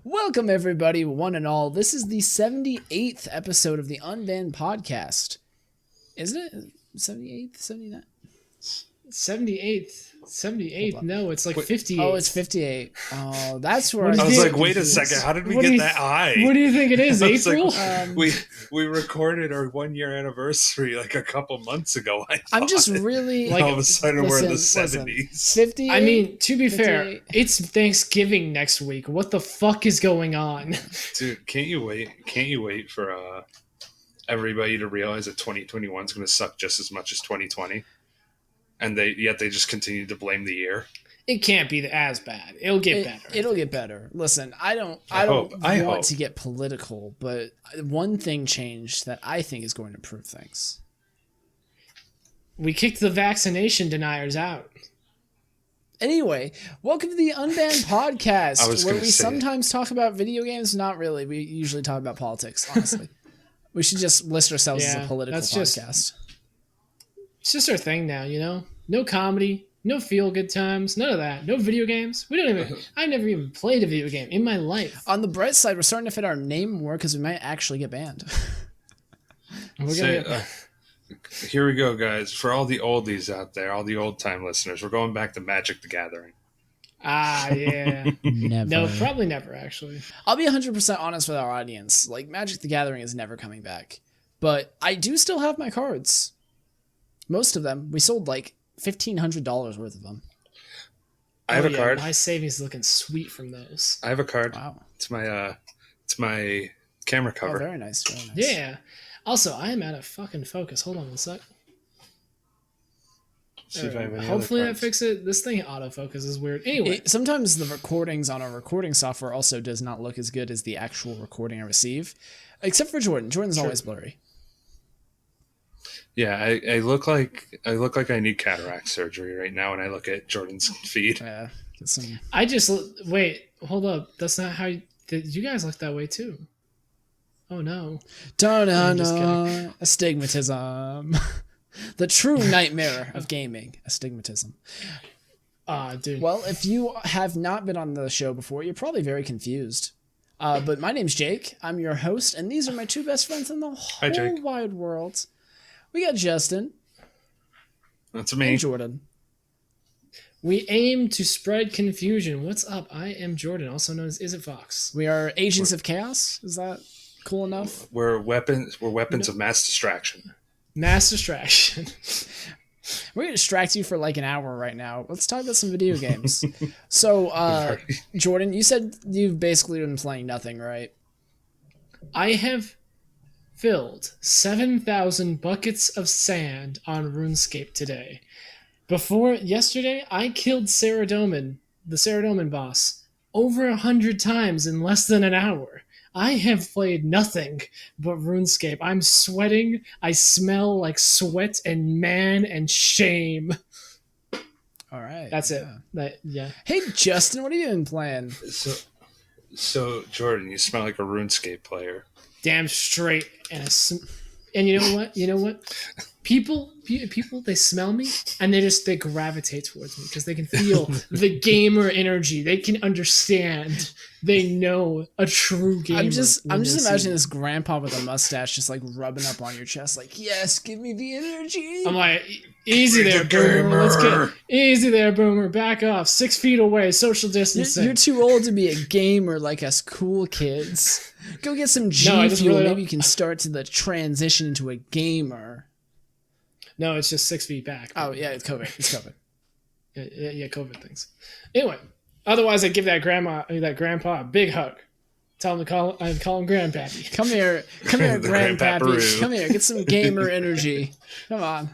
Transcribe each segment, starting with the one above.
Welcome, everybody, one and all. This is the 78th episode of the Unbanned podcast. Isn't it? 78th? 79th? 78th. No, it's like 58. Oh, it's 58. Oh, that's where I was like, wait a confused. second. How did we get that high? What do you think it is, April? Like, we recorded our 1 year anniversary like a couple months ago. I'm just really like, all of a sudden we're in the 70s. 50. I mean, to be fair, it's Thanksgiving next week. What the fuck is going on? Dude, can't you wait? Can't you wait for everybody to realize that 2021 is going to suck just as much as 2020? And yet they just continue to blame the year. It can't be as bad. It'll get better. It'll get better. Listen, I don't want to get political, but one thing changed that I think is going to improve things. We kicked the vaccination deniers out. Anyway, welcome to the Unbanned podcast, where we sometimes talk about video games. Not really. We usually talk about politics, honestly. We should just list ourselves as a political podcast. It's just our thing now, you know? No comedy, no feel-good times, none of that. No video games. I've never even played a video game in my life. On the bright side, we're starting to fit our name more because we might actually get banned. Here we go, guys. For all the oldies out there, all the old-time listeners, we're going back to Magic the Gathering. Ah, yeah. Never. No, probably never, actually. I'll be 100% honest with our audience. Like, Magic the Gathering is never coming back. But I do still have my cards. Most of them. We sold like $1,500 worth of them. I have a card. My savings looking sweet from those. I have a card. Wow. It's my camera cover. Oh, very nice. Very nice. Yeah. Also, I am out of fucking focus. Hold on one sec. See if I have any hopefully other that fixes it. This thing autofocus is weird. Anyway. Sometimes the recordings on our recording software also does not look as good as the actual recording I receive. Except for Jordan. Jordan's always blurry. Yeah, I look like I need cataract surgery right now when I look at Jordan's feed. Yeah, wait, hold up. That's not how you guys look that way too. Oh no. No. Astigmatism. The true nightmare of gaming. Astigmatism. Dude. Well, if you have not been on the show before, you're probably very confused. But my name's Jake. I'm your host, and these are my two best friends in the whole wide world. We got Justin. That's me. And Jordan. We aim to spread confusion. What's up? I am Jordan, also known as Is It Fox. We are agents of chaos. Is that cool enough? We're weapons of mass distraction. Mass distraction. We're going to distract you for like an hour right now. Let's talk about some video games. So, Jordan, you said you've basically been playing nothing, right? I have filled 7,000 buckets of sand on RuneScape today. Yesterday, I killed the Saradomin boss, over 100 times in less than an hour. I have played nothing but RuneScape. I'm sweating. I smell like sweat and man and shame. All right. That's it. Yeah. Hey, Justin, what have you been playing? So Jordan, you smell like a RuneScape player. Damn straight. And you know what? People, they smell me and they gravitate towards me because they can feel the gamer energy. They can understand. They know a true gamer. I'm just imagining this grandpa with a mustache just like rubbing up on your chest, like, yes, give me the energy. I'm like, easy there, boomer. Easy there, boomer. Back off. 6 feet away. Social distancing. You're too old to be a gamer like us cool kids. Go get some G Fuel. Really maybe you can start to the transition into a gamer. No, it's just 6 feet back. Oh, yeah, it's COVID. Yeah, COVID things. Anyway, otherwise, I give that grandpa a big hug. Tell him I call him Grandpappy. Come here, Grandpappy. Come here, get some gamer energy. Come on.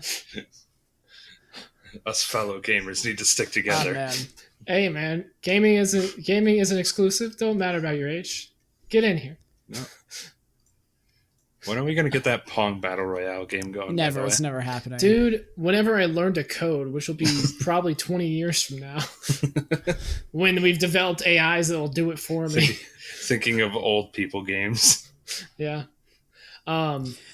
Us fellow gamers need to stick together. Oh, man. Hey, man, gaming isn't exclusive. Don't matter about your age. Get in here. No. When are we going to get that Pong Battle Royale game going? Never. It's never happening. Dude, whenever I learn to code, which will be probably 20 years from now, when we've developed AIs that'll do it for me. Thinking of old people games. Yeah.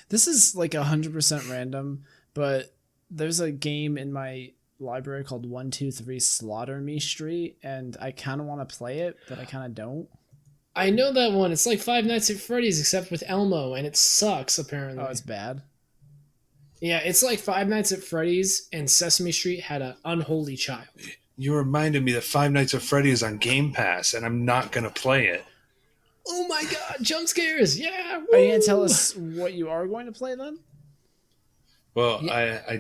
This is like 100% random, but there's a game in my library called 123 Slaughter Me Street, and I kind of want to play it, but I kind of don't. I know that one. It's like Five Nights at Freddy's except with Elmo, and it sucks, apparently. Oh, it's bad? Yeah, it's like Five Nights at Freddy's and Sesame Street had an unholy child. You reminded me that Five Nights at Freddy's is on Game Pass, and I'm not going to play it. Oh my god, jump scares! Yeah! Woo! Are you going to tell us what you are going to play then? Well, yeah.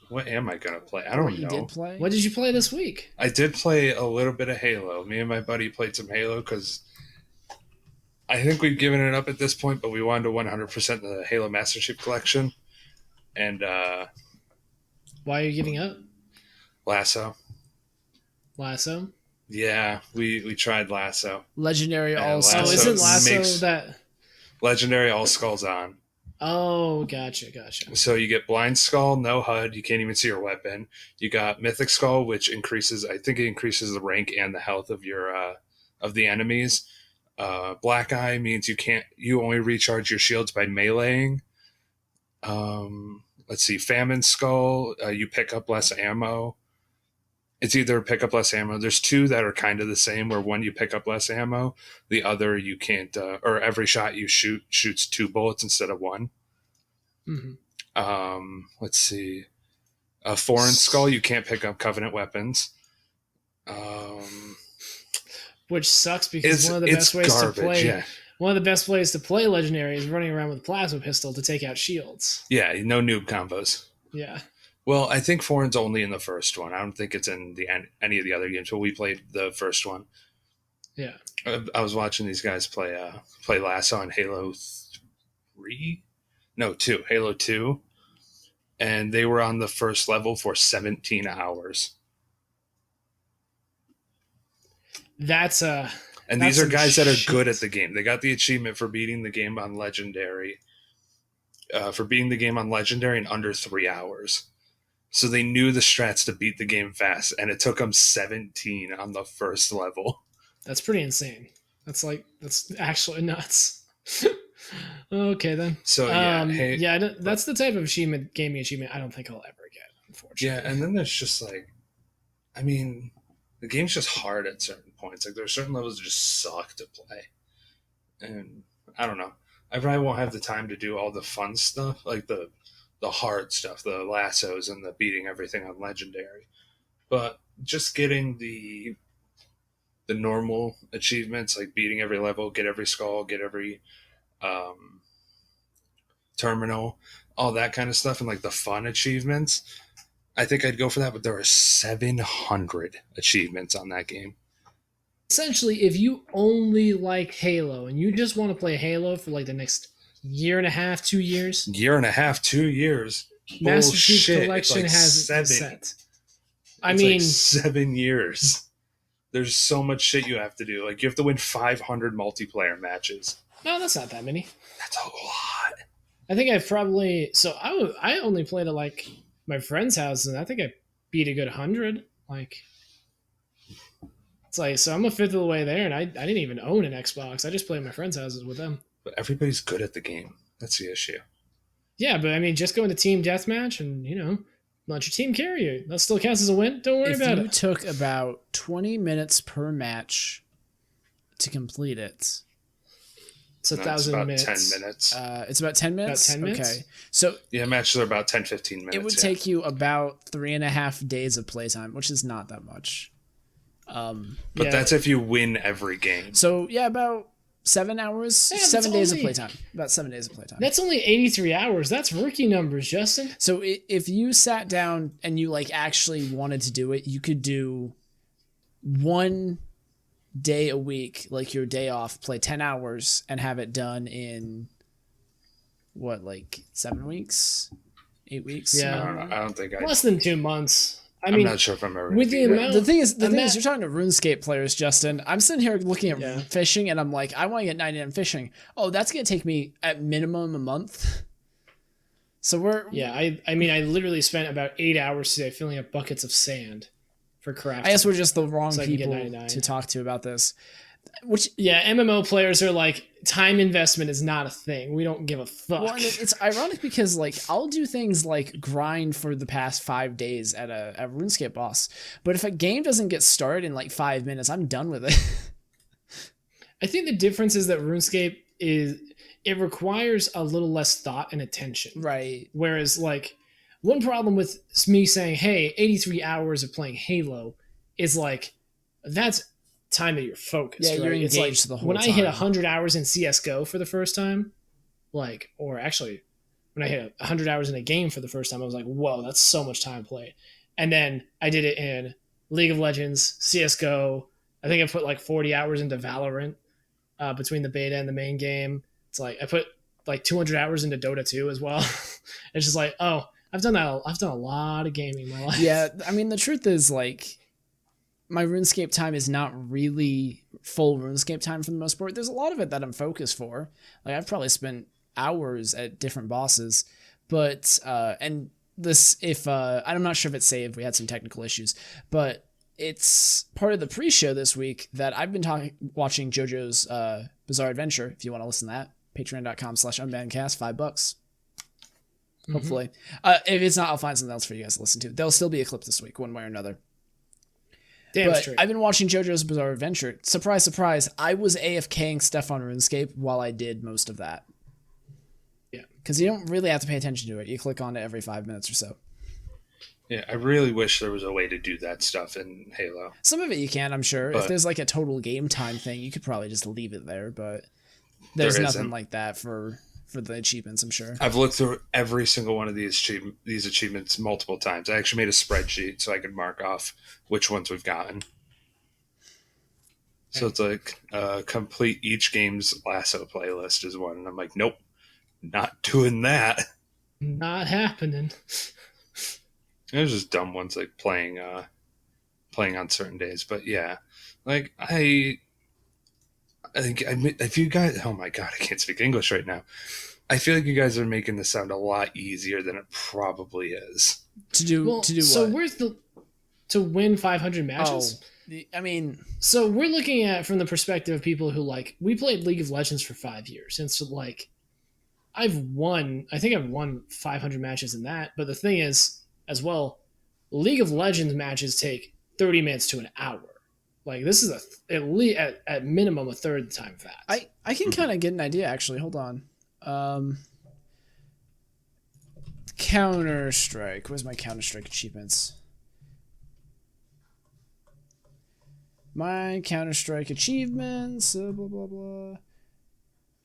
What am I going to play? I don't know. You did play? What did you play this week? I did play a little bit of Halo. Me and my buddy played some Halo because I think we've given it up at this point, but we wanted to 100% the Halo Master Chief Collection. And why are you giving up? Lasso. Yeah, we tried Lasso. Legendary All Skulls. Oh, isn't Lasso that Legendary All Skulls on? Oh, gotcha. So you get Blind Skull, no HUD, you can't even see your weapon. You got Mythic Skull, which increases the rank and the health of your of the enemies. Black Eye means you only recharge your shields by meleeing. Let's see, Famine Skull, you pick up less ammo. It's either pick up less ammo. There's two that are kind of the same, where one you pick up less ammo, the other you can't, or every shot you shoots 2 bullets instead of 1. Mm-hmm. Let's see, a Foreign Skull, you can't pick up Covenant weapons. Which sucks because one of the best ways to play. Yeah. One of the best ways to play Legendary is running around with a plasma pistol to take out shields. Yeah, no noob combos. Yeah. Well, I think Foreign's only in the first one. I don't think it's in any of the other games, but we played the first one. Yeah. I was watching these guys play Lasso on Halo 3? No, 2. Halo 2. And they were on the first level for 17 hours. And these are guys that are good at the game. They got the achievement for beating the game on Legendary. In under 3 hours. So they knew the strats to beat the game fast, and it took them 17 on the first level. That's pretty insane. That's actually nuts. Okay, then. So, that's the type of gaming achievement I don't think I'll ever get, unfortunately. Yeah, and then there's just the game's just hard at certain points. Like, there are certain levels that just suck to play. And I don't know. I probably won't have the time to do all the fun stuff, like the hard stuff, the lassos and the beating everything on Legendary. But just getting the normal achievements, like beating every level, get every skull, get every terminal, all that kind of stuff, and like the fun achievements, I think I'd go for that. But there are 700 achievements on that game. Essentially, if you only like Halo and you just want to play Halo for like the next year and a half, 2 years. Master Chief Collection has it set. I mean, 7 years. There's so much shit you have to do. Like, you have to win 500 multiplayer matches. No, that's not that many. That's a lot. I think I've probably... So I only played at, like, my friend's house, and I think I beat a good 100. Like... It's like, so I'm a fifth of the way there, and I didn't even own an Xbox. I just played at my friends' houses with them. But everybody's good at the game. That's the issue. Yeah, but I mean, just go into team deathmatch and, let your team carry you. That still counts as a win. Don't worry about it. If you took about 20 minutes per match to complete it... It's 1,000 minutes. 10 minutes. It's about 10 minutes? About 10 minutes? Okay. So... Yeah, matches are about 10, 15 minutes. It would take you about 3.5 days of playtime, which is not that much. But that's if you win every game. So, about 7 hours, 7 days of playtime. About 7 days of playtime. That's only 83 hours. That's rookie numbers, Justin. So if you sat down and you actually wanted to do it, you could do 1 day a week, like your day off, play 10 hours and have it done in 7 weeks? 8 weeks? Yeah. I don't think less than 2 months. I'm not sure if I'm ever with the amount. The thing is, you're talking to RuneScape players, Justin. I'm sitting here looking at fishing, and I'm like, I want to get 99 fishing. Oh, that's gonna take me at minimum a month. So we're I mean, I literally spent about 8 hours today filling up buckets of sand for crafting. I guess we're just the wrong people to talk to about this. MMO players are like, time investment is not a thing. We don't give a fuck. Well, it's ironic because I'll do things like grind for the past 5 days at a RuneScape boss, but if a game doesn't get started in 5 minutes, I'm done with it. I think the difference is that RuneScape it requires a little less thought and attention. Right. Whereas like one problem with me saying, hey, 83 hours of playing Halo is like that's time that you're focused. Yeah, right? you're engaged it's like, the whole when time. I hit 100 hours in CSGO for the first time, like, or actually when I hit 100 hours in a game for the first time, I was like, whoa, that's so much time played. And then I did it in League of Legends, CSGO. I think I put like 40 hours into Valorant between the beta and the main game. It's like I put like 200 hours into Dota 2 as well. It's just like, oh, I've done that. I've done a lot of gaming in my life. Yeah, I mean, the truth is, like, my RuneScape time is not really full RuneScape time for the most part. There's a lot of it that I'm focused for. Like, I've probably spent hours at different bosses, but and this, if I'm not sure if it's saved, we had some technical issues, but it's part of the pre-show this week that I've been watching JoJo's Bizarre Adventure. If you want to listen to that, patreon.com/unbannedcast, $5. Hopefully. If it's not, I'll find something else for you guys to listen to. There'll still be a clip this week, one way or another. Damn but straight. I've been watching JoJo's Bizarre Adventure. Surprise, surprise, I was AFKing stuff on RuneScape while I did most of that. Yeah. Because you don't really have to pay attention to it. You click on it every 5 minutes or so. Yeah, I really wish there was a way to do that stuff in Halo. Some of it you can, I'm sure. If there's like a total game time thing, you could probably just leave it there, but there's nothing like that for the achievements, I'm sure. I've looked through every single one of these achievements multiple times. I actually made a spreadsheet so I could mark off which ones we've gotten. So it's like complete each game's lasso playlist is one. And I'm like, nope, not doing that. Not happening. There's just dumb ones like playing on certain days. But yeah, like I think if you guys, oh my God, I can't speak English right now. I feel like you guys are making this sound a lot easier than it probably is. To do what? So where's to win 500 matches? I mean, so we're looking at from the perspective of people who like we played League of Legends for 5 years, and so like I think I've won 500 matches in that. But the thing is, as well, League of Legends matches take 30 minutes to an hour. Like this is at minimum a third the time of that. I can kind of get an idea actually. Hold on. Counter-Strike. Where's my Counter-Strike achievements? My Counter-Strike achievements. Blah blah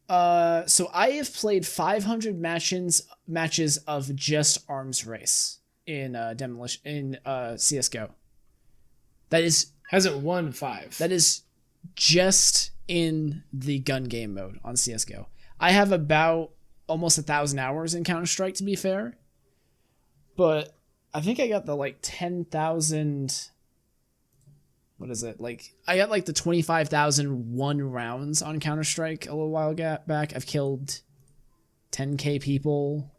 blah. So I have played 500 matches of just arms race in CS:GO. That is hasn't won 5. That is just in the gun game mode on CS:GO. I have about almost 1,000 hours in Counter-Strike, to be fair, but I think I got the like 10,000. What is it? Like I got like the 25,001 rounds on Counter-Strike a little while back. I've killed 10k people.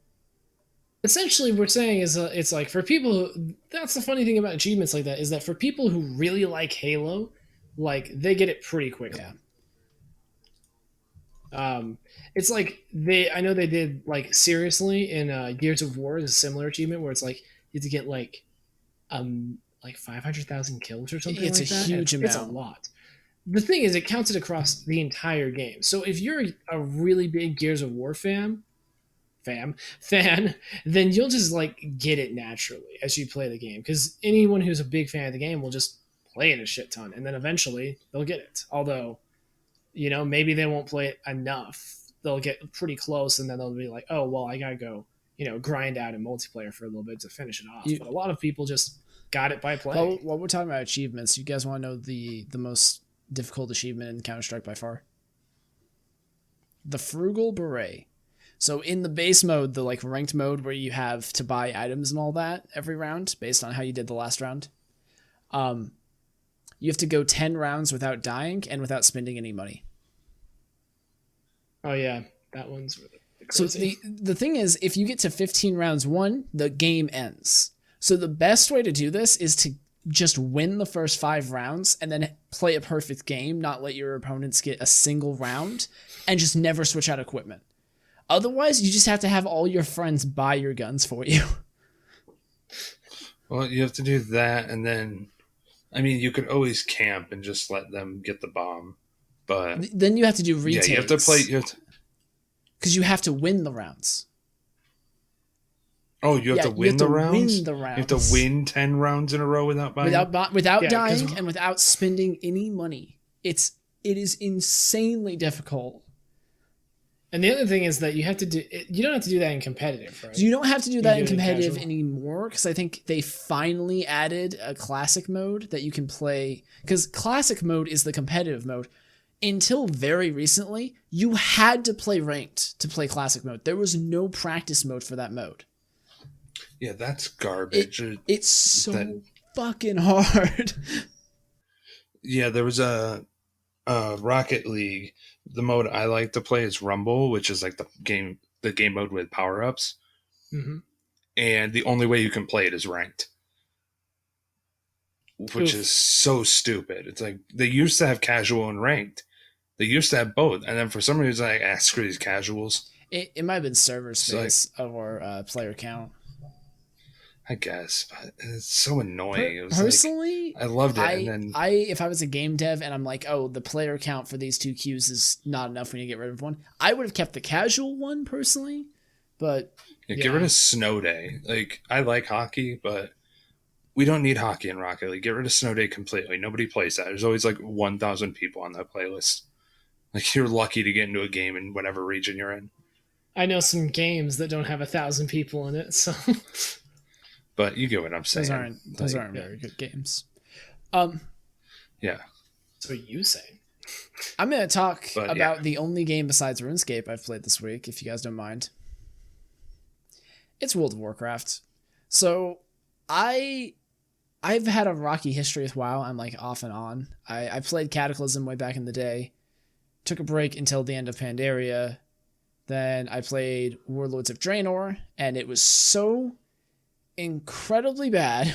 Essentially, we're saying is it's like for people. That's the funny thing about achievements like that is that for people who really like Halo, like they get it pretty quickly. Yeah. It's like I know they did like seriously in Gears of War is a similar achievement where it's like you have to get like 500,000 kills or something. It's like that. It's a huge amount. It's a lot. The thing is, it counts it across the entire game. So if you're a really big Gears of War fan, then you'll just like get it naturally as you play the game. Because anyone who's a big fan of the game will just play it a shit ton, and then eventually they'll get it. Although, maybe they won't play it enough. They'll get pretty close, and then they'll be like, "Oh, well, I gotta go, grind out in multiplayer for a little bit to finish it off." But a lot of people just got it by playing. Well, while we're talking about achievements, you guys want to know the most difficult achievement in Counter-Strike by far? The Frugal Beret. So in the base mode, the like ranked mode where you have to buy items and all that every round based on how you did the last round, you have to go 10 rounds without dying and without spending any money. Oh yeah, that one's really So crazy. the thing is, if you get to 15 rounds one, the game ends. So the best way to do this is to just win the first 5 rounds and then play a perfect game, not let your opponents get a single round, and just never switch out equipment. Otherwise, you just have to have all your friends buy your guns for you. Well, you have to do that, and then, I mean, you could always camp and just let them get the bomb. But then you have to do retakes. Yeah, you have to play. Because you have to win the rounds. Oh, you have to win the rounds? Win the rounds. You have to win 10 rounds in a row without buying? Without dying and without spending any money. It is insanely difficult. And the other thing is that you don't have to do that in competitive, right? You don't have to do that in competitive anymore, because I think they finally added a classic mode that you can play. Because classic mode is the competitive mode. Until very recently, you had to play ranked to play classic mode. There was no practice mode for that mode. Yeah, that's garbage. It's so fucking hard. Yeah, there was a Rocket League. The mode I like to play is Rumble, which is like the game mode with power-ups. Mm-hmm. And the only way you can play it is ranked. Which is so stupid. It's like they used to have casual and ranked. They used to have both. And then for some reason, I screw these casuals. It might have been server space or player count. I guess, but it's so annoying. It was personally, I loved it. If I was a game dev and I'm like, oh, the player count for these 2 queues is not enough when you get rid of one, I would have kept the casual one personally. But get rid of Snow Day. Like, I like hockey, but we don't need hockey in Rocket League. Get rid of Snow Day completely. Nobody plays that. There's always like 1,000 people on that playlist. Like, you're lucky to get into a game in whatever region you're in. I know some games that don't have 1,000 people in it, so. But you get what I'm saying. Those aren't very good games. Yeah. That's what you say. I'm going to talk about the only game besides RuneScape I've played this week, if you guys don't mind. It's World of Warcraft. So I've had a rocky history with WoW. I'm like off and on. I played Cataclysm way back in the day. Took a break until the end of Pandaria. Then I played Warlords of Draenor, and it was so incredibly bad.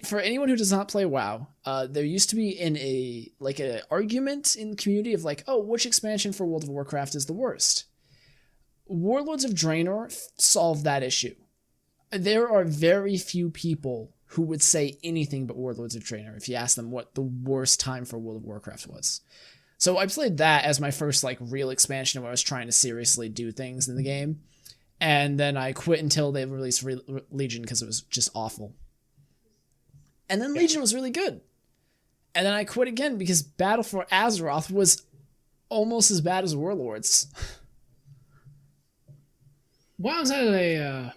For anyone who does not play WoW, there used to be an argument in the community of like, oh, which expansion for World of Warcraft is the worst? Warlords of Draenor solved that issue. There are very few people who would say anything but Warlords of Draenor if you ask them what the worst time for World of Warcraft was. So I played that as my first like real expansion where I was trying to seriously do things in the game. And then I quit until they released Legion because it was just awful. And then Legion was really good. And then I quit again because Battle for Azeroth was almost as bad as Warlords. WoW's had a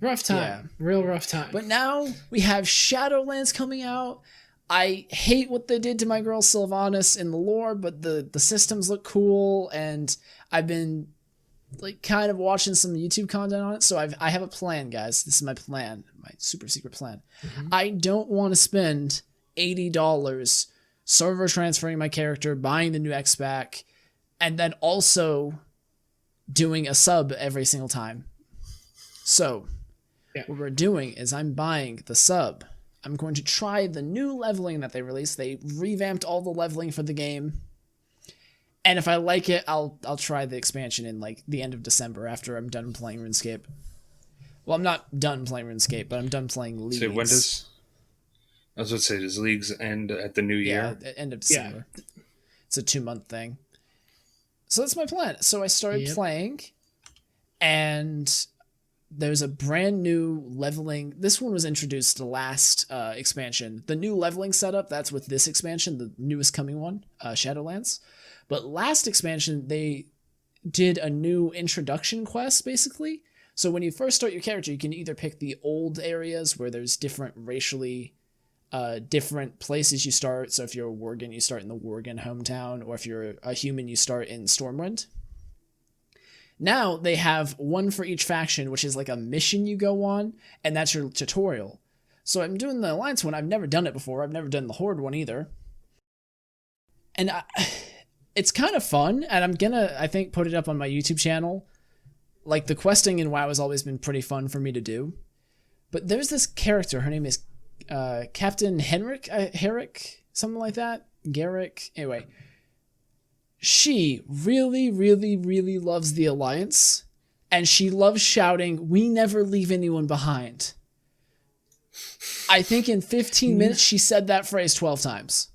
rough time. Yeah. Real rough time. But now we have Shadowlands coming out. I hate what they did to my girl Sylvanas in the lore, but the systems look cool, and I've been like kind of watching some YouTube content on it. So I have a plan, guys. This is my plan, my super secret plan. Mm-hmm. I don't want to spend $80 server transferring my character, buying the new X pack, and then also doing a sub every single time. So what we're doing is I'm buying the sub. I'm going to try the new leveling that they released. They revamped all the leveling for the game. And if I like it, I'll try the expansion in like the end of December after I'm done playing RuneScape. Well, I'm not done playing RuneScape, but I'm done playing Leagues. So when does... I was going to say, does Leagues end at the new year? Yeah, end of December. Yeah. It's a 2-month thing. So that's my plan. So I started playing, and there's a brand new leveling. This one was introduced the last expansion. The new leveling setup, that's with this expansion, the newest coming one, Shadowlands. But last expansion, they did a new introduction quest, basically. So when you first start your character, you can either pick the old areas where there's different racially different places you start. So if you're a Worgen, you start in the Worgen hometown, or if you're a human, you start in Stormwind. Now they have one for each faction, which is like a mission you go on, and that's your tutorial. So I'm doing the Alliance one. I've never done it before. I've never done the Horde one either. And it's kind of fun, and I'm gonna, I think, put it up on my YouTube channel. Like, the questing in WoW has always been pretty fun for me to do. But there's this character, her name is Captain Herrick, something like that. Garrick. Anyway, she really, really, really loves the Alliance, and she loves shouting, "We never leave anyone behind." I think in 15 minutes she said that phrase 12 times.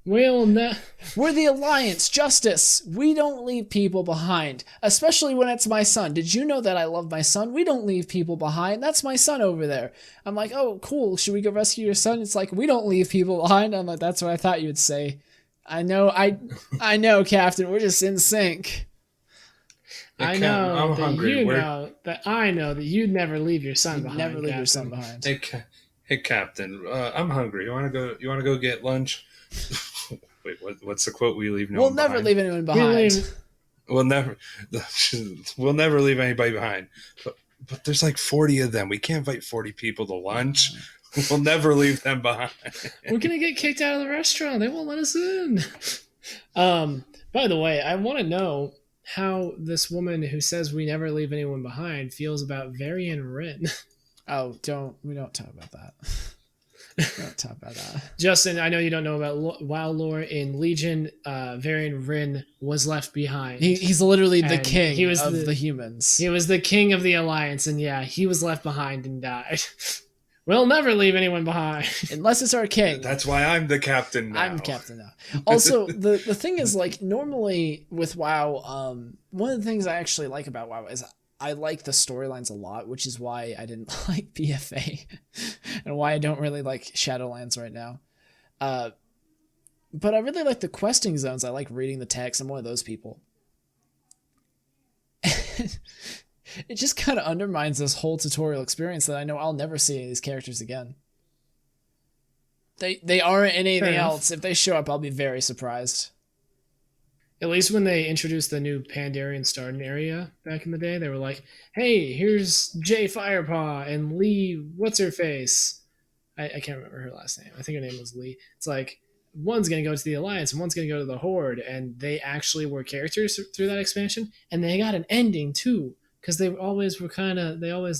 We're the Alliance. Justice. We don't leave people behind. Especially when it's my son. Did you know that I love my son? We don't leave people behind. That's my son over there. I'm like, oh, cool. Should we go rescue your son? It's like, we don't leave people behind. I'm like, that's what I thought you would say. I know, Captain. We're just in sync. I know that you'd never leave your son behind. Never leave your son behind. Hey, Captain. I'm hungry. You want to go get lunch? Wait, what's the quote? We leave no one behind. We'll never leave anyone behind. We'll never leave anybody behind. But there's like 40 of them. We can't invite 40 people to lunch. We'll never leave them behind. We're gonna get kicked out of the restaurant. They won't let us in. By the way, I want to know how this woman who says we never leave anyone behind feels about Varian Wrynn. Oh, we don't talk about that. Don't talk about that. Justin, I know you don't know about WoW lore. In Legion, Varian Wrynn was left behind. He's literally the king of the humans. He was the king of the Alliance, and yeah, he was left behind and died. We'll never leave anyone behind. Unless it's our king. That's why I'm the captain now. I'm captain now. Also, the thing is, like, normally with WoW, one of the things I actually like about WoW is I like the storylines a lot, which is why I didn't like BFA and why I don't really like Shadowlands right now. But I really like the questing zones. I like reading the text. I'm one of those people. It just kind of undermines this whole tutorial experience that I know I'll never see any of these characters again. They aren't anything else. If they show up, I'll be very surprised. At least when they introduced the new Pandarian starting area back in the day, they were like, hey, here's Jay Firepaw and Lee What's-Her-Face. I can't remember her last name. I think her name was Lee. It's like, one's going to go to the Alliance and one's going to go to the Horde. And they actually were characters through that expansion. And they got an ending, too. Because they always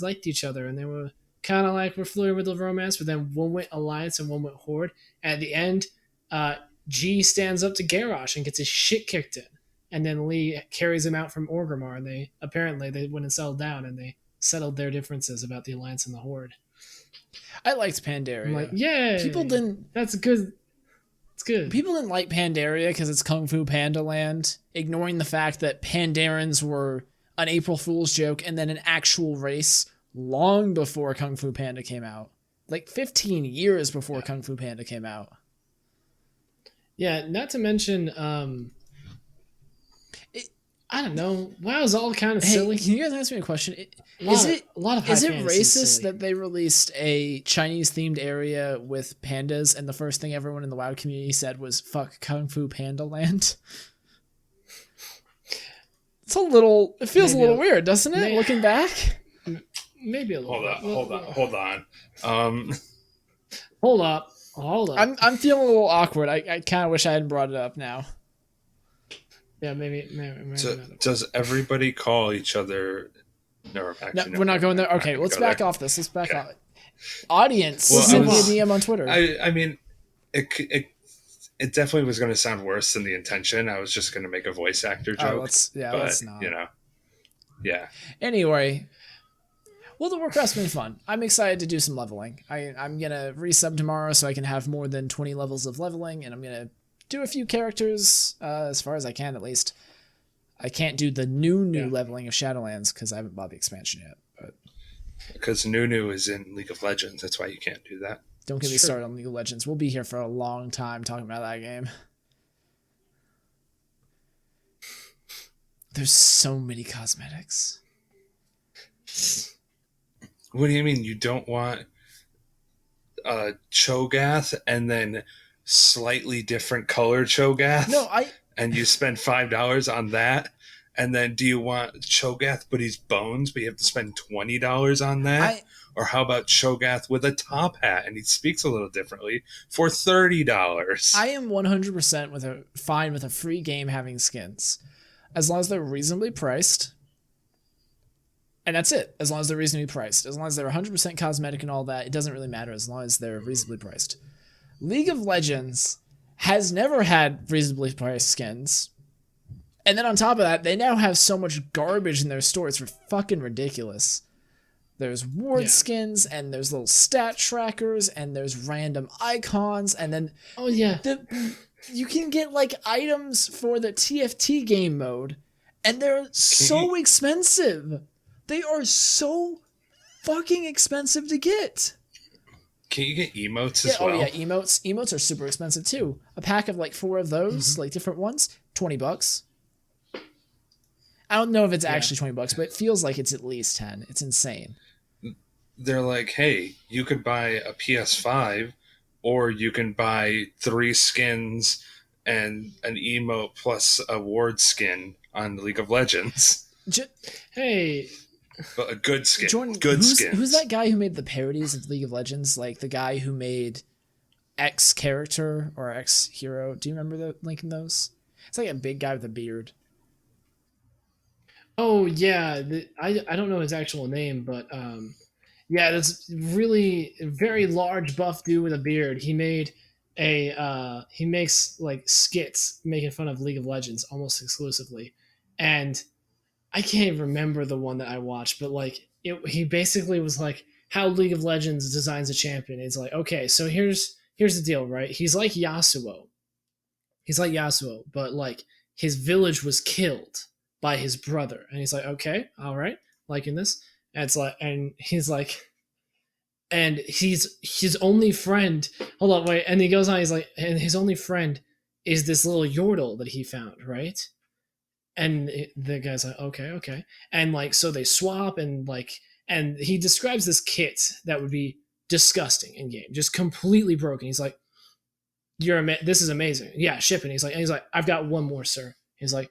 liked each other, and they were kind of like we're flirting with the romance, but then one went Alliance and one went Horde. And at the end, G stands up to Garrosh and gets his shit kicked in. And then Lee carries him out from Orgrimmar, and they went and settled down, and they settled their differences about the Alliance and the Horde. I liked Pandaria. I'm like, yay! People didn't... That's good. It's good. People didn't like Pandaria because it's Kung Fu Panda land, ignoring the fact that Pandarans were an April Fool's joke and then an actual race long before Kung Fu Panda came out. Like 15 years before Kung Fu Panda came out. Yeah, not to mention, I don't know. WoW's all kind of silly. Can you guys ask me a question? Is it racist that they released a Chinese-themed area with pandas and the first thing everyone in the WoW community said was, fuck Kung Fu Panda land? It feels a little weird, doesn't it? Looking back? Maybe a little. Hold on. Hold up. I'm feeling a little awkward. I kind of wish I hadn't brought it up now. Yeah, maybe does everybody call each other? No, we're not going there. Okay, let's back off this. Let's back off. Audience, send me a DM on Twitter. I mean, it definitely was going to sound worse than the intention. I was just going to make a voice actor joke. Let's not. Yeah. Anyway, World of Warcraft's been fun. I'm excited to do some leveling. I'm going to resub tomorrow so I can have more than 20 levels of leveling, and I'm going to do a few characters, as far as I can at least. I can't do the new leveling of Shadowlands because I haven't bought the expansion yet. But because Nunu is in League of Legends, that's why you can't do that. Don't get me started on League of Legends. We'll be here for a long time talking about that game. There's so many cosmetics. What do you mean you don't want Cho'Gath and then slightly different colored Cho'Gath? No, and you spend $5 on that? And then do you want Cho'Gath but he's bones, but you have to spend $20 on that? Or how about Cho'Gath with a top hat and he speaks a little differently for $30? I am 100% fine with a free game having skins, as long as they're reasonably priced. And that's it. As long as they're reasonably priced, as long as they're 100% cosmetic and all that, it doesn't really matter as long as they're reasonably priced. League of Legends has never had reasonably priced skins. And then on top of that, they now have so much garbage in their store. It's fucking ridiculous. There's ward skins, and there's little stat trackers, and there's random icons, and then... Oh, yeah. you can get like items for the TFT game mode, and they're so expensive. They are so fucking expensive to get. Can you get emotes as well? Oh yeah, emotes. Emotes are super expensive too. A pack of like 4 of those, like different ones, $20. I don't know if it's actually $20, but it feels like it's at least 10. It's insane. They're like, hey, you could buy a PS5, or you can buy 3 skins and an emote plus a ward skin on League of Legends. Hey, but a good skin. Jordan, who's that guy who made the parodies of League of Legends? Like the guy who made X character or X hero. Do you remember linking those? It's like a big guy with a beard. Oh yeah, I don't know his actual name, but yeah, that's really very large buff dude with a beard. He made he makes like skits making fun of League of Legends almost exclusively, and I can't even remember the one that I watched, but like he basically was like how League of Legends designs a champion. It's like, okay, so here's the deal, right? He's like Yasuo, but like his village was killed by his brother, and he's like, okay, all right, liking this. And it's like, and he's like, and he's his only friend. Hold on, wait. And he goes on. He's like, and his only friend is this little yordle that he found, right? And the guy's like, okay, and like, so they swap, and like, and he describes this kit that would be disgusting in game, just completely broken. He's like, this is amazing. Yeah, shipping. He's like, I've got one more, sir. He's like.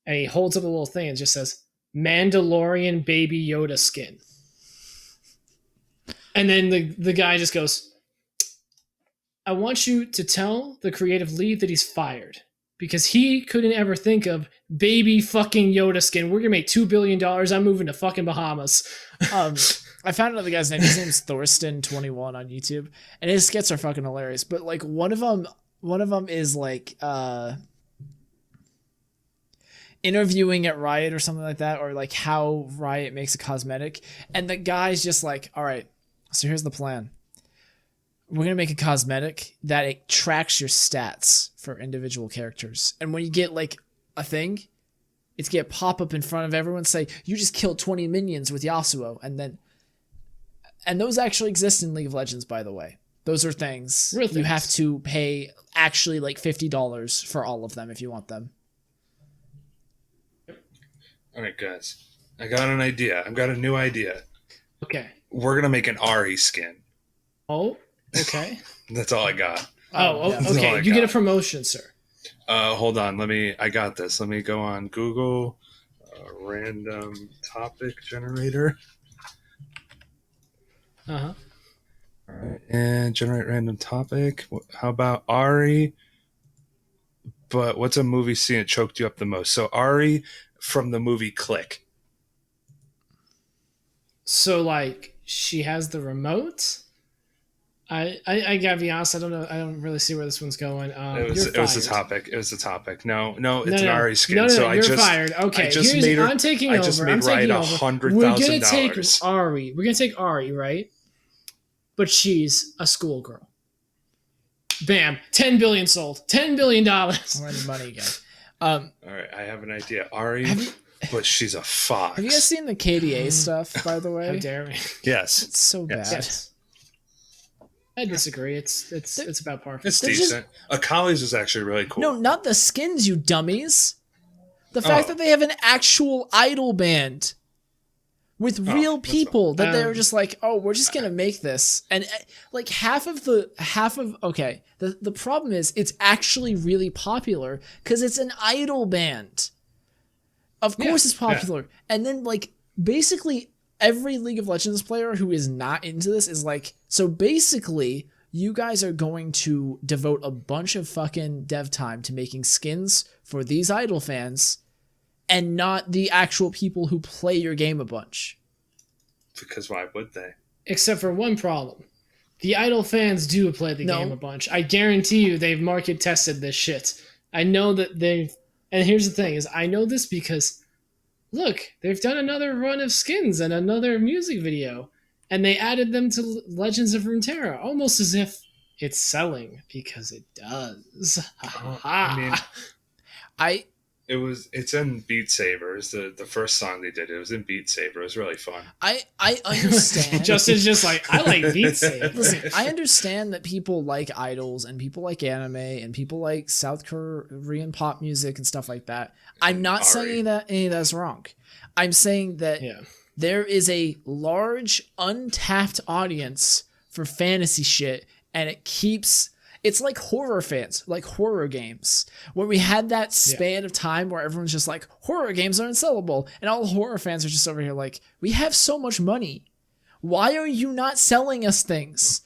And he holds up a little thing and just says, Mandalorian Baby Yoda skin. And then the guy just goes, I want you to tell the creative lead that he's fired. Because he couldn't ever think of baby fucking Yoda skin. We're going to make $2 billion. I'm moving to fucking Bahamas. I found out the guy's name. His name's Thorsten21 on YouTube. And his skits are fucking hilarious. But like one of them is like... interviewing at Riot or something like that, or like how Riot makes a cosmetic, and the guy's just like, all right, so here's the plan. We're gonna make a cosmetic that it tracks your stats for individual characters, and when you get like a thing, it's gonna pop up in front of everyone, say you just killed 20 minions with Yasuo, and those actually exist in League of Legends, by the way. Those are things you have to pay actually like $50 for all of them if you want them. All right, guys. I got an idea. I've got a new idea. Okay. We're going to make an Ari skin. Oh, okay. That's all I got. Okay. You get a promotion, sir. Hold on. I got this. Let me go on Google. Random topic generator. Uh-huh. All right. And generate random topic. How about Ari? But what's a movie scene that choked you up the most? So Ari... from the movie Click. So like she has the remote. I gotta be honest, I don't know. I don't really see where this one's going. It was a topic. No, it's an Ari skin. No, so you're fired. Okay, I'm taking over. Just made Riot $100,000. We're gonna take Ari. We're gonna take Ari, right? But she's a schoolgirl. Bam! 10 billion sold. $10 billion. Where the money again? All right, I have an idea. Ari, but she's a fox. Have you guys seen the KDA stuff, by the way? How dare we? Yes. It's so bad. Yes. I disagree. It's about par. It's decent. Akali's is actually really cool. No, not the skins, you dummies. The fact that they have an actual idol band with real people that they're just like, oh, we're just gonna make this, and like the problem is it's actually really popular because it's an idol band. Of course it's popular. And then like basically every League of Legends player who is not into this is like, so basically you guys are going to devote a bunch of fucking dev time to making skins for these idol fans and not the actual people who play your game a bunch. Because why would they? Except for one problem. The idol fans do play the game a bunch. I guarantee you they've market tested this shit. I know that they've... And here's the thing, is I know this because, look, they've done another run of skins and another music video. And they added them to Legends of Runeterra, almost as if It's selling because it does. I mean, it's in Beat Saber. It's the first song they did. It was in Beat Saber. It was really fun. I understand. Justin's just like, I like Beat Saber. Listen, I understand that people like idols and people like anime and people like South Korean pop music and stuff like that. I'm not saying that any of that's wrong. I'm saying that there is a large untapped audience for fantasy shit, and it's like horror fans, like horror games, where we had that span of time where everyone's just like, horror games are unsellable. And all the horror fans are just over here like, we have so much money. Why are you not selling us things?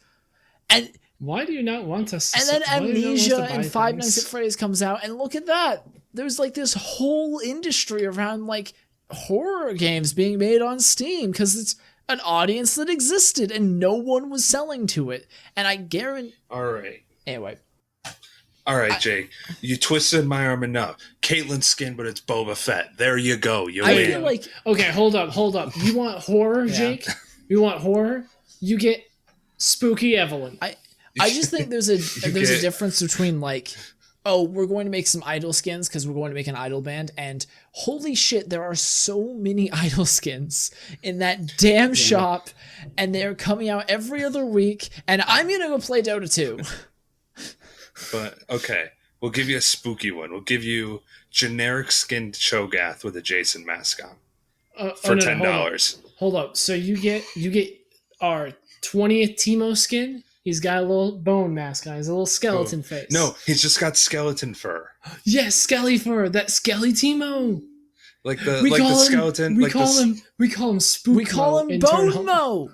And why do you not want us? And then Amnesia and Five Nights at Freddy's comes out, and look at that. There's like this whole industry around like horror games being made on Steam because it's an audience that existed and no one was selling to it. And I guarantee. All right. Anyway. All right, Jake. You twisted my arm enough. Caitlin's skin, but it's Boba Fett. There you go. You win. Feel like, okay, hold up. You want horror, Jake? You want horror? You get Spooky Evelyn. I just think there's a difference between like, oh, we're going to make some idol skins because we're going to make an idol band, and holy shit, there are so many idol skins in that damn shop, and they're coming out every other week, and I'm gonna go play Dota 2. But okay, we'll give you a spooky one. We'll give you generic skinned Cho'Gath with a Jason mask on for $10. Hold up. So you get our 20th Teemo skin. He's got a little bone mask on. He's a little skeleton face. No, he's just got skeleton fur. Yes, skelly fur. That skelly Teemo. Like the skeleton. We call him Spook. We call him Bone Mo.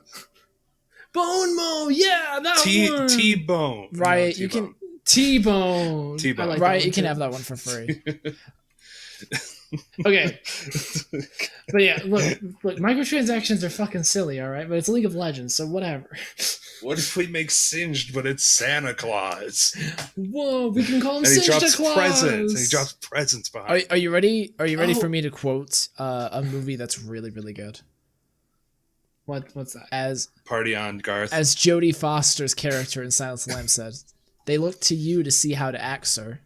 Bone Mo. Yeah, that one. T-Bone. Right, you can. T-Bone. T-Bone. Right, you can have that one for free. Okay. But yeah, look, microtransactions are fucking silly, all right? But it's League of Legends, so whatever. What if we make Singed, but it's Santa Claus? Whoa, we can call him Santa Claus. And he drops presents behind. Are you ready? Are you ready for me to quote a movie that's really, really good? What's that? As Party on, Garth. As Jodie Foster's character in Silence of the Lambs said, "They look to you to see how to act, sir.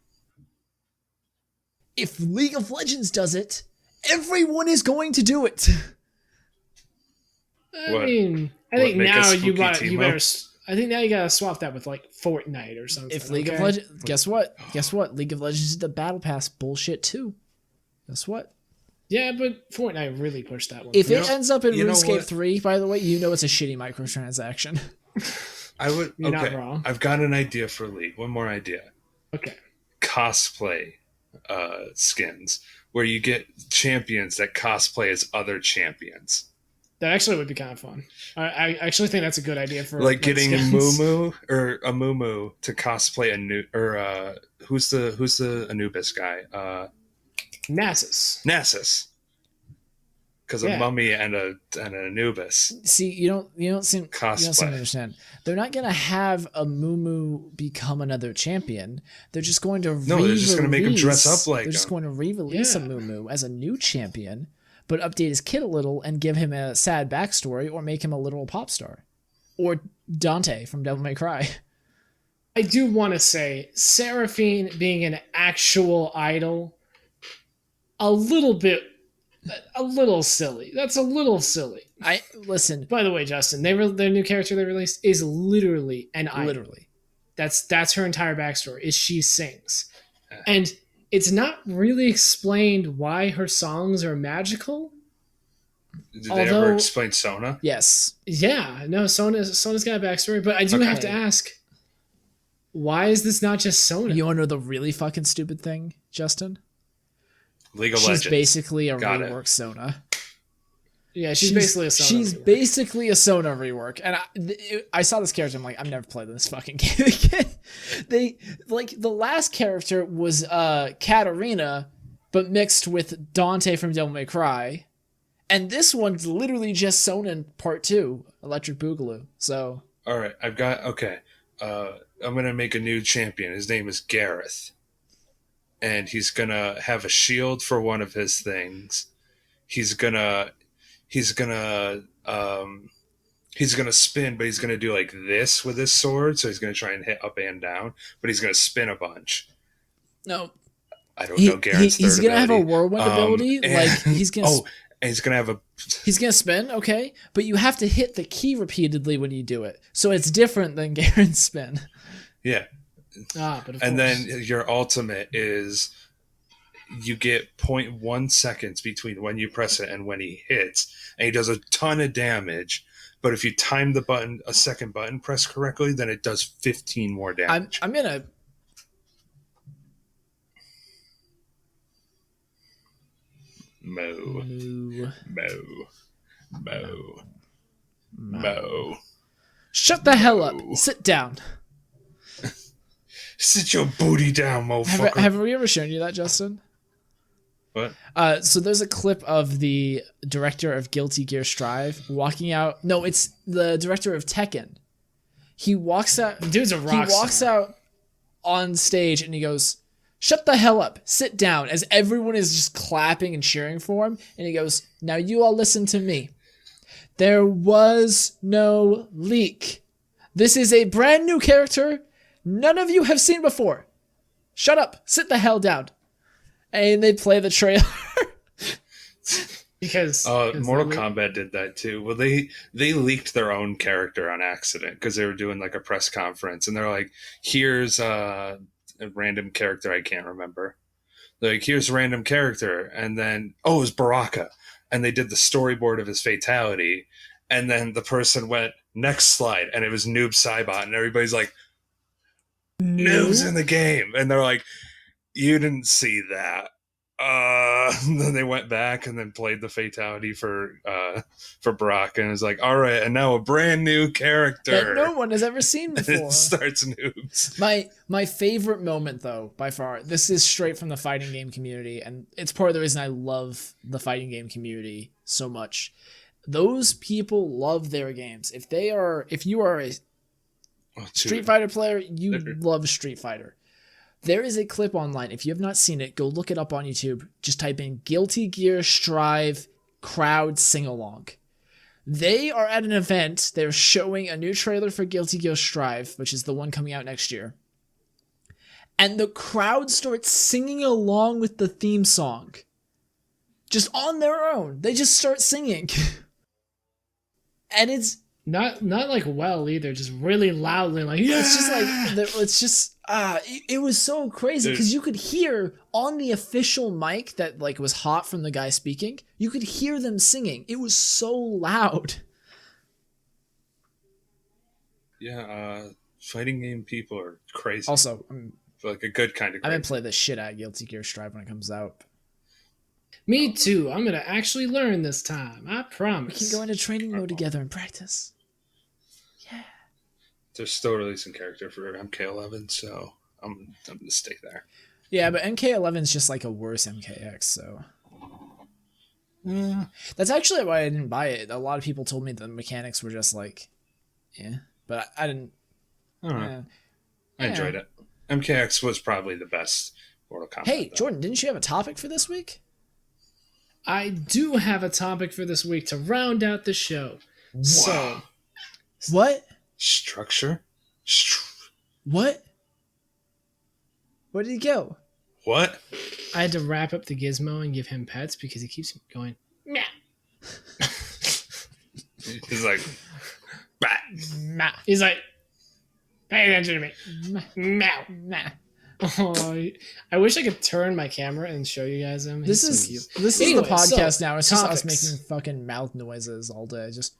If League of Legends does it, everyone is going to do it." I think now you better. I think now you gotta swap that with like Fortnite or something. If League of Legends, guess what? League of Legends is the Battle Pass bullshit too. Guess what? Yeah, but Fortnite really pushed that one. If it ends up in RuneScape 3, by the way, you know it's a shitty microtransaction. You're not wrong. I've got an idea for League. One more idea. Okay. Cosplay skins where you get champions that cosplay as other champions. That actually would be kind of fun. I actually think that's a good idea for like getting skins. a Mumu to cosplay who's the Anubis guy? Nasus. Because a mummy and an Anubis. See, you don't seem to understand. They're not gonna have a Mumu become another champion. They're just going to they're just gonna make him dress up like. They're just going to re-release a Mumu as a new champion, but update his kit a little and give him a sad backstory, or make him a literal pop star, or Dante from Devil May Cry. I do want to say Seraphine being an actual idol, a little silly. That's a little silly. Listen. By the way, Justin, their new character they released is literally an idol. Literally. That's her entire backstory. Is she sings, and it's not really explained why her songs are magical. Did they ever explain Sona? Yes. Yeah. No, Sona's got a backstory, but I do have to ask, why is this not just Sona? You want to know the really fucking stupid thing, Justin? League of Legends. She's basically a rework Sona. Yeah, she's basically a Sona. She's basically a Sona rework, and I saw this character. I'm like, I'm never playing this fucking game again. The last character was Katarina, but mixed with Dante from Devil May Cry, and this one's literally just Sona in Part 2, Electric Boogaloo. So, all right, I'm gonna make a new champion. His name is Gareth, and he's gonna have a shield for one of his things. He's gonna he's going to spin, but he's going to do like this with his sword. So he's going to try and hit up and down, but he's going to spin a bunch. No. I don't know Garen's he's third gonna ability. have a whirlwind ability. Like he's gonna. And he's gonna have a. He's gonna spin, okay, but you have to hit the key repeatedly when you do it, so it's different than Garen's spin. Yeah. But of and course. Then your ultimate is you get 0.1 seconds between when you press it and when he hits, and he does a ton of damage. But if you time the button, a second button press correctly, then it does 15 more damage. I'm gonna. Mo. Shut the hell up. Sit down. Sit your booty down, motherfucker. Have we ever shown you that, Justin? What? So there's a clip of the director of Guilty Gear Strive walking out. No, it's the director of Tekken. He walks out. The dude's a rock He walks out on stage and he goes, "Shut the hell up. Sit down," as everyone is just clapping and cheering for him. And he goes, "Now you all listen to me. There was no leak. This is a brand new character none of you have seen before. Shut up. Sit the hell down." And they play the trailer. Because Mortal Kombat did that too. Well, they leaked their own character on accident because they were doing like a press conference, and they're like, "Here's a random character I can't remember. Like, here's a random character," and then it was Baraka, and they did the storyboard of his fatality, and then the person went next slide, and it was Noob Saibot, and everybody's like, "Noob's in the game," and they're like, "You didn't see that." And then they went back and then played the fatality for Brock, and it was like, all right, and now a brand new character that no one has ever seen before. It starts Noobs. My favorite moment, though, by far, this is straight from the fighting game community, and it's part of the reason I love the fighting game community so much. Those people love their games. If you are a Street Fighter player, you love Street Fighter. There is a clip online. If you have not seen it, go look it up on YouTube. Just type in Guilty Gear Strive crowd sing-along. They are at an event. They're showing a new trailer for Guilty Gear Strive, which is the one coming out next year. And the crowd starts singing along with the theme song. Just on their own. They just start singing. And it's not like well either, just really loudly, like, yeah! It's just like, it's just, it was so crazy because you could hear on the official mic that like was hot from the guy speaking, you could hear them singing. It was so loud. Yeah, fighting game people are crazy. Also, like a good kind of crazy. I'm gonna play the shit out of Guilty Gear Strive when it comes out. Me too. I'm gonna actually learn this time. I promise. We can go into training mode together and practice. Yeah. They're still releasing character for MK11, so I'm gonna stay there. Yeah, but MK11 is just like a worse MKX, so. That's actually why I didn't buy it. A lot of people told me the mechanics were just like, yeah, but I didn't. I enjoyed it. MKX was probably the best Mortal Kombat. Hey, Jordan, didn't you have a topic for this week? I do have a topic for this week to round out the show. Wow. So, what? Structure? What? Where did he go? What? I had to wrap up the gizmo and give him pets because he keeps going, meow. He's like, bah. He's like, pay attention to me. Meow. Meow. Oh, I wish I could turn my camera and show you guys him. This is Anyway, the podcast now. It's just topics. us making fucking mouth noises all day. Just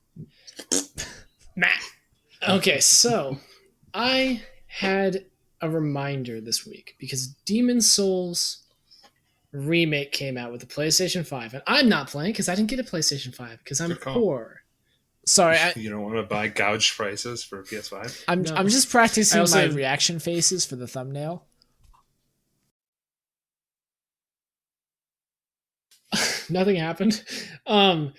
okay, so I had a reminder this week because Demon's Souls remake came out with the PlayStation 5, and I'm not playing because I didn't get a PlayStation 5 because I'm poor. Sorry, you don't want to buy gouged prices for PS5? I'm just practicing my have reaction faces for the thumbnail. Nothing happened. And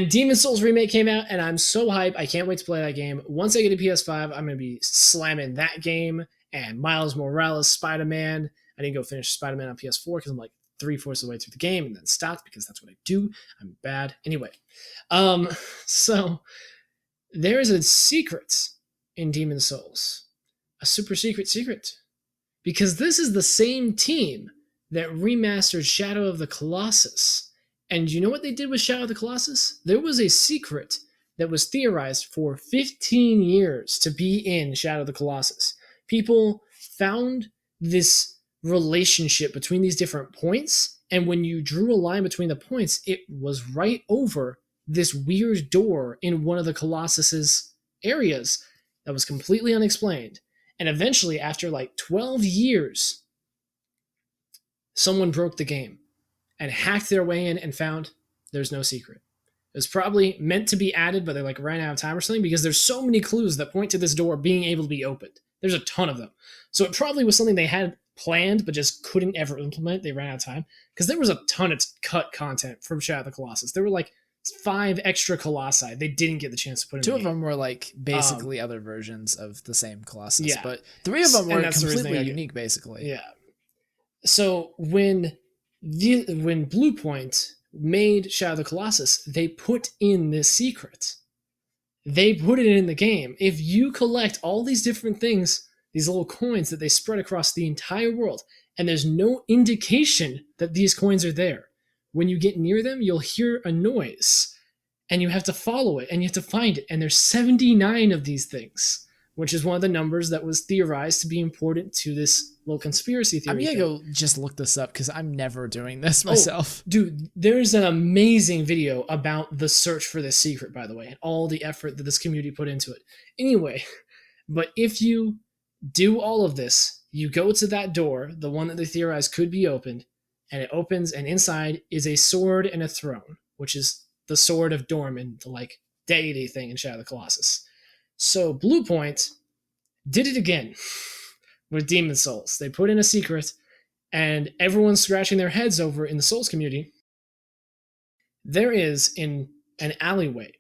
Demon's Souls remake came out, and I'm so hyped. I can't wait to play that game. Once I get a PS5, I'm going to be slamming that game and Miles Morales Spider-Man. I didn't go finish Spider-Man on PS4 because I'm like 3/4 of the way through the game and then stopped because that's what I do. I'm bad. Anyway, so there is a secret in Demon Souls, a super secret, because this is the same team that remastered Shadow of the Colossus. And you know what they did with Shadow of the Colossus? There was a secret that was theorized for 15 years to be in Shadow of the Colossus. People found this relationship between these different points, and when you drew a line between the points, it was right over this weird door in one of the Colossus's areas that was completely unexplained. And eventually, after like 12 years, someone broke the game and hacked their way in and found there's no secret. It was probably meant to be added, but they like ran out of time or something, because there's so many clues that point to this door being able to be opened. There's a ton of them. So it probably was something they had planned but just couldn't ever implement. They ran out of time, because there was a ton of cut content from Shadow of the Colossus. There were like 5 extra colossi they didn't get the chance to put in. 2 the of game. them were like basically other versions of the same Colossus, yeah. but 3 of them were completely unique, basically. Yeah. So when Bluepoint made Shadow of the Colossus, they put in this secret. They put it in the game. If you collect all these different things, these little coins that they spread across the entire world, and there's no indication that these coins are there, when you get near them, you'll hear a noise, and you have to follow it, and you have to find it. And there's 79 of these things, which is one of the numbers that was theorized to be important to this little conspiracy theory. I'm gonna go just look this up, because I'm never doing this myself. Dude, there's an amazing video about the search for this secret, by the way, and all the effort that this community put into it. Anyway, but if you do all of this, you go to that door, the one that they theorized could be opened, and it opens, and inside is a sword and a throne, which is the sword of Dorman, the like deity thing in Shadow of the Colossus. So Bluepoint did it again with Demon Souls. They put in a secret, and everyone's scratching their heads over in the Souls community. There is, in an alleyway,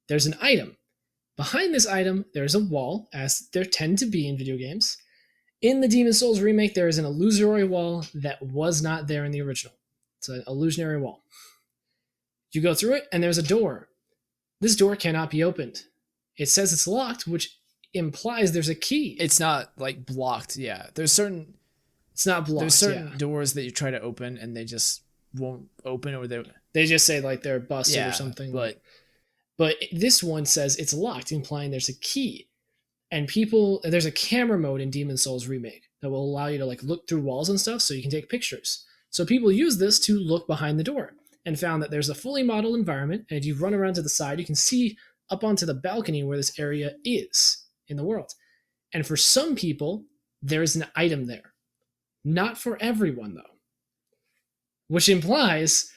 there's an item. Behind this item, there's a wall, as there tend to be in video games. In the Demon Souls remake, there is an illusory wall that was not there in the original. It's an illusionary wall. You go through it, and there's a door. This door cannot be opened. It says it's locked, which implies there's a key. It's not like blocked. Yeah, it's not blocked. There's certain doors that you try to open and they just won't open, or they just say like they're busted or something. But this one says it's locked, implying there's a key. And there's a camera mode in Demon Souls remake that will allow you to like look through walls and stuff, so you can take pictures. So people use this to look behind the door, and found that there's a fully modeled environment, and if you run around to the side, you can see up onto the balcony where this area is in the world. And for some people, there's an item there. Not for everyone, though. Which implies,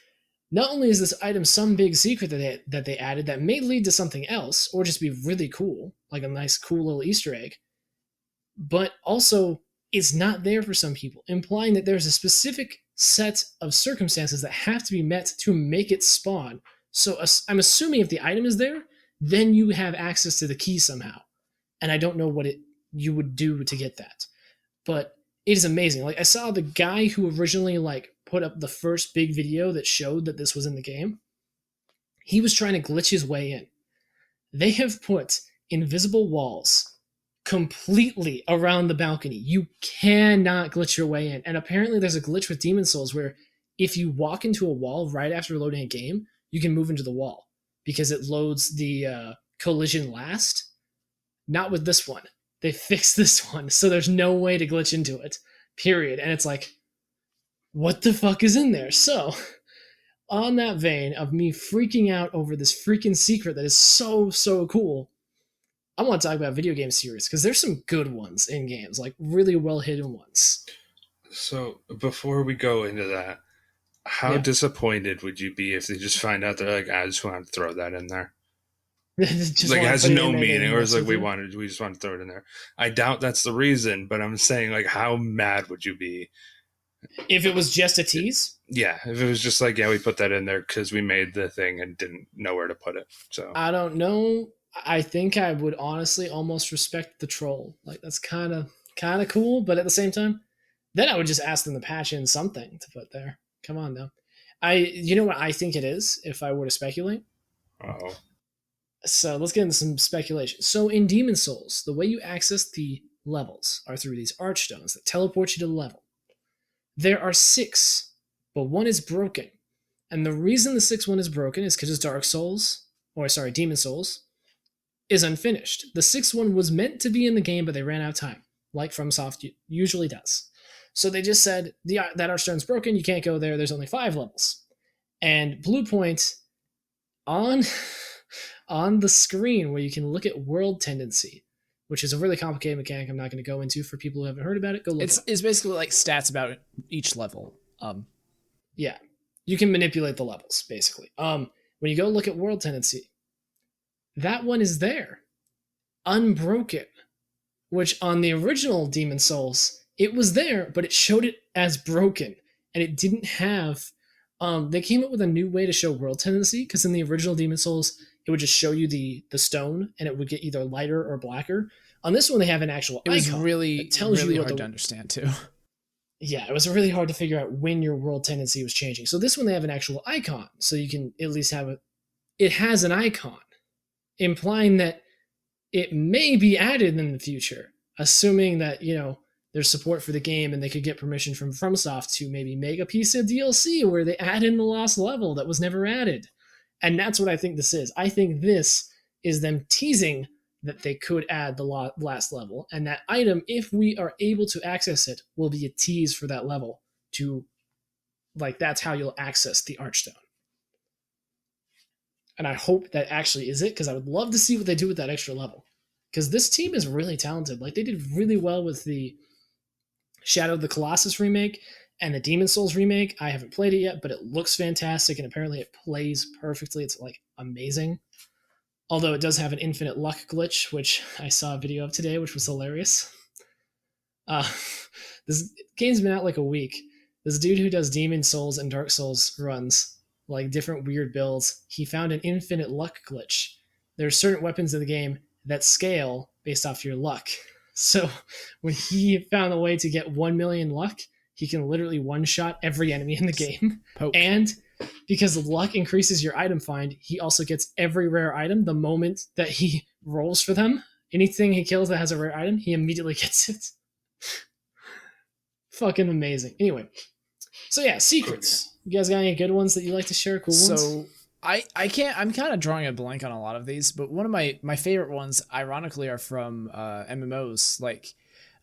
not only is this item some big secret that they added that may lead to something else, or just be really cool, like a nice cool little Easter egg, but also it's not there for some people, implying that there's a specific set of circumstances that have to be met to make it spawn. So I'm assuming if the item is there, then you have access to the key somehow. And I don't know what you would do to get that. But it is amazing. Like, I saw the guy who originally like put up the first big video that showed that this was in the game. He was trying to glitch his way in. They have put invisible walls completely around the balcony. You cannot glitch your way in. And apparently there's a glitch with Demon Souls where if you walk into a wall right after loading a game, you can move into the wall because it loads the collision last. Not with this one. They fixed this one, so there's no way to glitch into it, period. And it's like, what the fuck is in there? So, on that vein of me freaking out over this freaking secret that is so, so cool, I want to talk about video game series, because there's some good ones in games, like really well-hidden ones. So, before we go into that, how disappointed would you be if they just find out they're like, I just want to throw that in there? Like, it has no meaning, or it's like we just want to throw it in there. I doubt that's the reason, but I'm saying, like, how mad would you be if it was just a tease? Yeah, if it was just like, yeah, we put that in there because we made the thing and didn't know where to put it. So I don't know. I think I would honestly almost respect the troll. Like, that's kind of cool, but at the same time, then I would just ask them to patch in something to put there. Come on, now. You know what I think it is, if I were to speculate? Oh. So let's get into some speculation. So in Demon Souls, the way you access the levels are through these archstones that teleport you to the level. There are 6, but one is broken. And the reason the 6th one is broken is because Demon Souls is unfinished. The 6th one was meant to be in the game, but they ran out of time, like FromSoft usually does. So they just said, that archstone's broken, you can't go there, there's only 5 levels. And Bluepoint, on the screen where you can look at world tendency, which is a really complicated mechanic I'm not going to go into for people who haven't heard about it, go look it up. It's basically like stats about each level. Yeah. You can manipulate the levels, basically. When you go look at world tendency, that one is there. Unbroken. Which on the original Demon Souls, it was there, but it showed it as broken. And it didn't have... they came up with a new way to show world tendency, because in the original Demon Souls, it would just show you the stone, and it would get either lighter or blacker. On this one, they have an actual icon. It was really hard to understand, too. Yeah, it was really hard to figure out when your world tendency was changing. So this one, they have an actual icon, so you can at least have it has an icon, implying that it may be added in the future, assuming that, there's support for the game and they could get permission from FromSoft to maybe make a piece of DLC where they add in the lost level that was never added. And that's what I think this is. I think this is them teasing that they could add the last level, and that item, if we are able to access it, will be a tease for that level to, that's how you'll access the Archstone. And I hope that actually is it, because I would love to see what they do with that extra level. Because this team is really talented. They did really well with the Shadow of the Colossus remake and the Demon Souls remake. I haven't played it yet, but it looks fantastic, and apparently it plays perfectly. It's amazing. Although it does have an infinite luck glitch, which I saw a video of today, which was hilarious. This game's been out a week. This dude who does Demon Souls and Dark Souls runs, different weird builds, he found an infinite luck glitch. There are certain weapons in the game that scale based off your luck. So when he found a way to get 1 million luck, he can literally one-shot every enemy in the game. Poke. And because luck increases your item find, he also gets every rare item the moment that he rolls for them. Anything he kills that has a rare item, he immediately gets it. Fucking amazing. Anyway, so yeah, secrets. You guys got any good ones that you like to share? Cool ones? So I can't. I'm kind of drawing a blank on a lot of these, but one of my favorite ones, ironically, are from MMOs.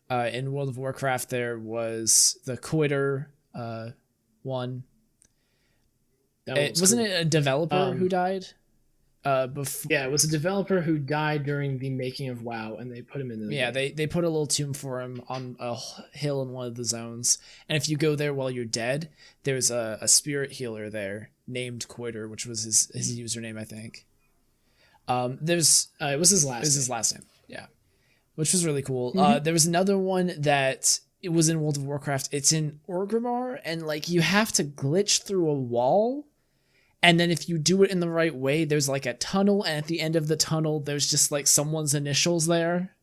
In World of Warcraft, there was the Quitter one. Wasn't it a developer who died? Yeah, it was a developer who died during the making of WoW, and they put him in the game. They put a little tomb for him on a hill in one of the zones, and if you go there while you're dead, there's a spirit healer there named Quitter, which was his username, I think. It was his last. It was his last name. Yeah, which was really cool. Mm-hmm. There was another one that it was in World of Warcraft. It's in Orgrimmar, and you have to glitch through a wall. And then if you do it in the right way, there's a tunnel, and at the end of the tunnel, there's just someone's initials there.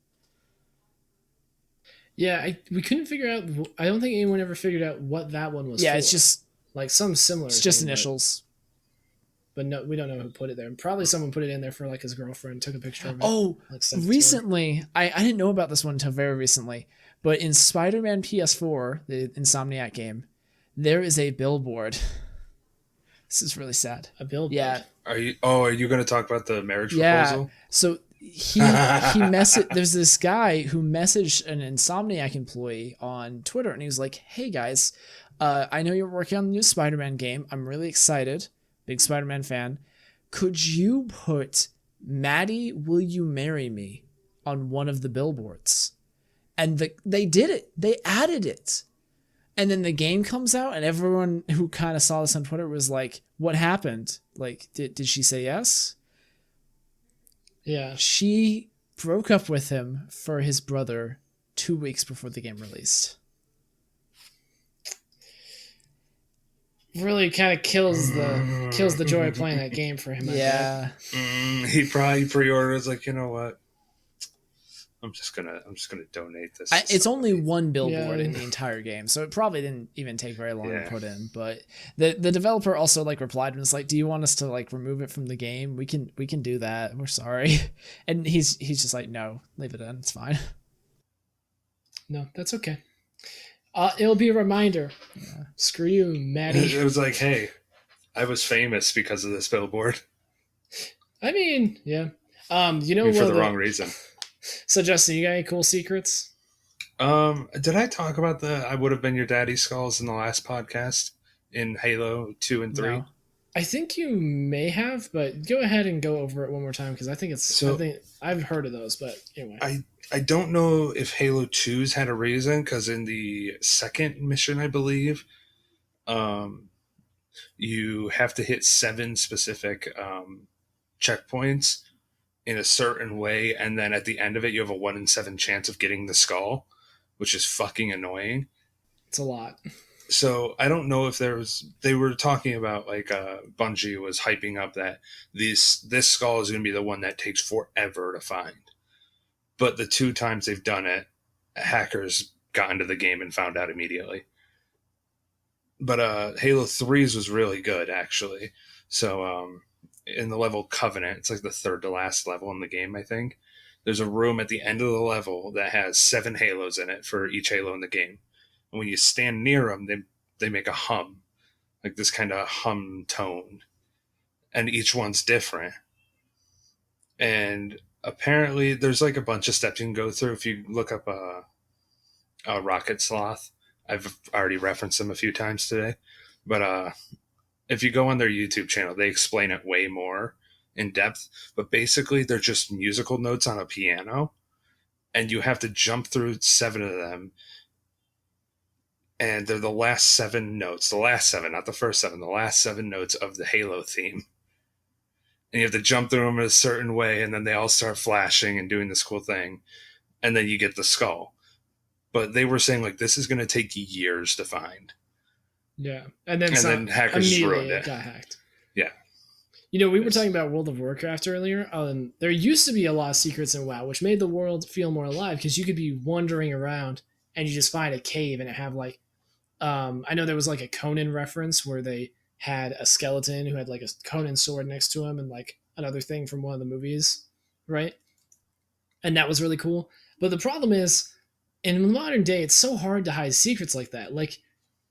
Yeah, we couldn't figure out. I don't think anyone ever figured out what that one was. Yeah, for. It's just some similar. It's just initials. But no, we don't know who put it there. Probably someone put it in there for his girlfriend, took a picture of it. Oh, recently, I didn't know about this one until very recently. But in Spider-Man PS4, the Insomniac game, there is a billboard. This is really sad. A billboard? Yeah. Are you going to talk about the marriage proposal? Yeah. So he there's this guy who messaged an Insomniac employee on Twitter, and he was like, "Hey guys, I know you're working on the new Spider-Man game. I'm really excited. Big Spider-Man fan. Could you put Maddie, will you marry me on one of the billboards?" And they did it. They added it. And then the game comes out, and everyone who kind of saw this on Twitter was like, what happened? Did she say yes? Yeah. She broke up with him for his brother 2 weeks before the game released. Really kind of kills the joy of playing that game for him. Yeah. He probably pre-orders you know what? I'm just gonna donate this. It's only one billboard in the entire game, so it probably didn't even take very long to put in. But the developer also like replied and was like, "Do you want us to like remove it from the game? We can do that. We're sorry." And he's just like, "No, leave it in. It's fine." No, that's okay. It'll be a reminder. Yeah. Screw you, Maddie. It was like, hey, I was famous because of this billboard. I mean, yeah. For the wrong reason. So, Justin, you got any cool secrets? Did I talk about I would have been your daddy's skulls in the last podcast in Halo 2 and 3? No. I think you may have, but go ahead and go over it one more time because I think I've heard of those, but anyway. I don't know if Halo 2's had a reason, because in the second mission, I believe, you have to hit 7 specific checkpoints in a certain way, and then at the end of it, you have a 1 in 7 chance of getting the skull, which is fucking annoying. It's a lot. So I don't know if they were talking about like Bungie was hyping up that this skull is going to be the one that takes forever to find. But the 2 times they've done it, hackers got into the game and found out immediately. But Halo 3's was really good, actually. So in the level Covenant, it's like the 3rd to last level in the game, I think. There's a room at the end of the level that has 7 halos in it for each halo in the game. And when you stand near them, they make a hum, like this kind of hum tone. And each one's different. And apparently there's like a bunch of steps you can go through. If you look up a Rocket Sloth, I've already referenced them a few times today. But if you go on their YouTube channel, they explain it way more in depth. But basically, they're just musical notes on a piano. And you have to jump through 7 of them. And they're the last 7 notes. The last 7, not the first 7. The last 7 notes of the Halo theme. And you have to jump through them in a certain way, and then they all start flashing and doing this cool thing. And then you get the skull. But they were saying, like, this is going to take years to find. Yeah. And then hackers just ruined it. Got hacked. Yeah. We were talking about World of Warcraft earlier. There used to be a lot of secrets in WoW, which made the world feel more alive because you could be wandering around and you just find a cave and it have like, I know there was like a Conan reference where they had a skeleton who had like a Conan sword next to him and like another thing from one of the movies, right? And that was really cool. But the problem is, in the modern day, it's so hard to hide secrets like that. Like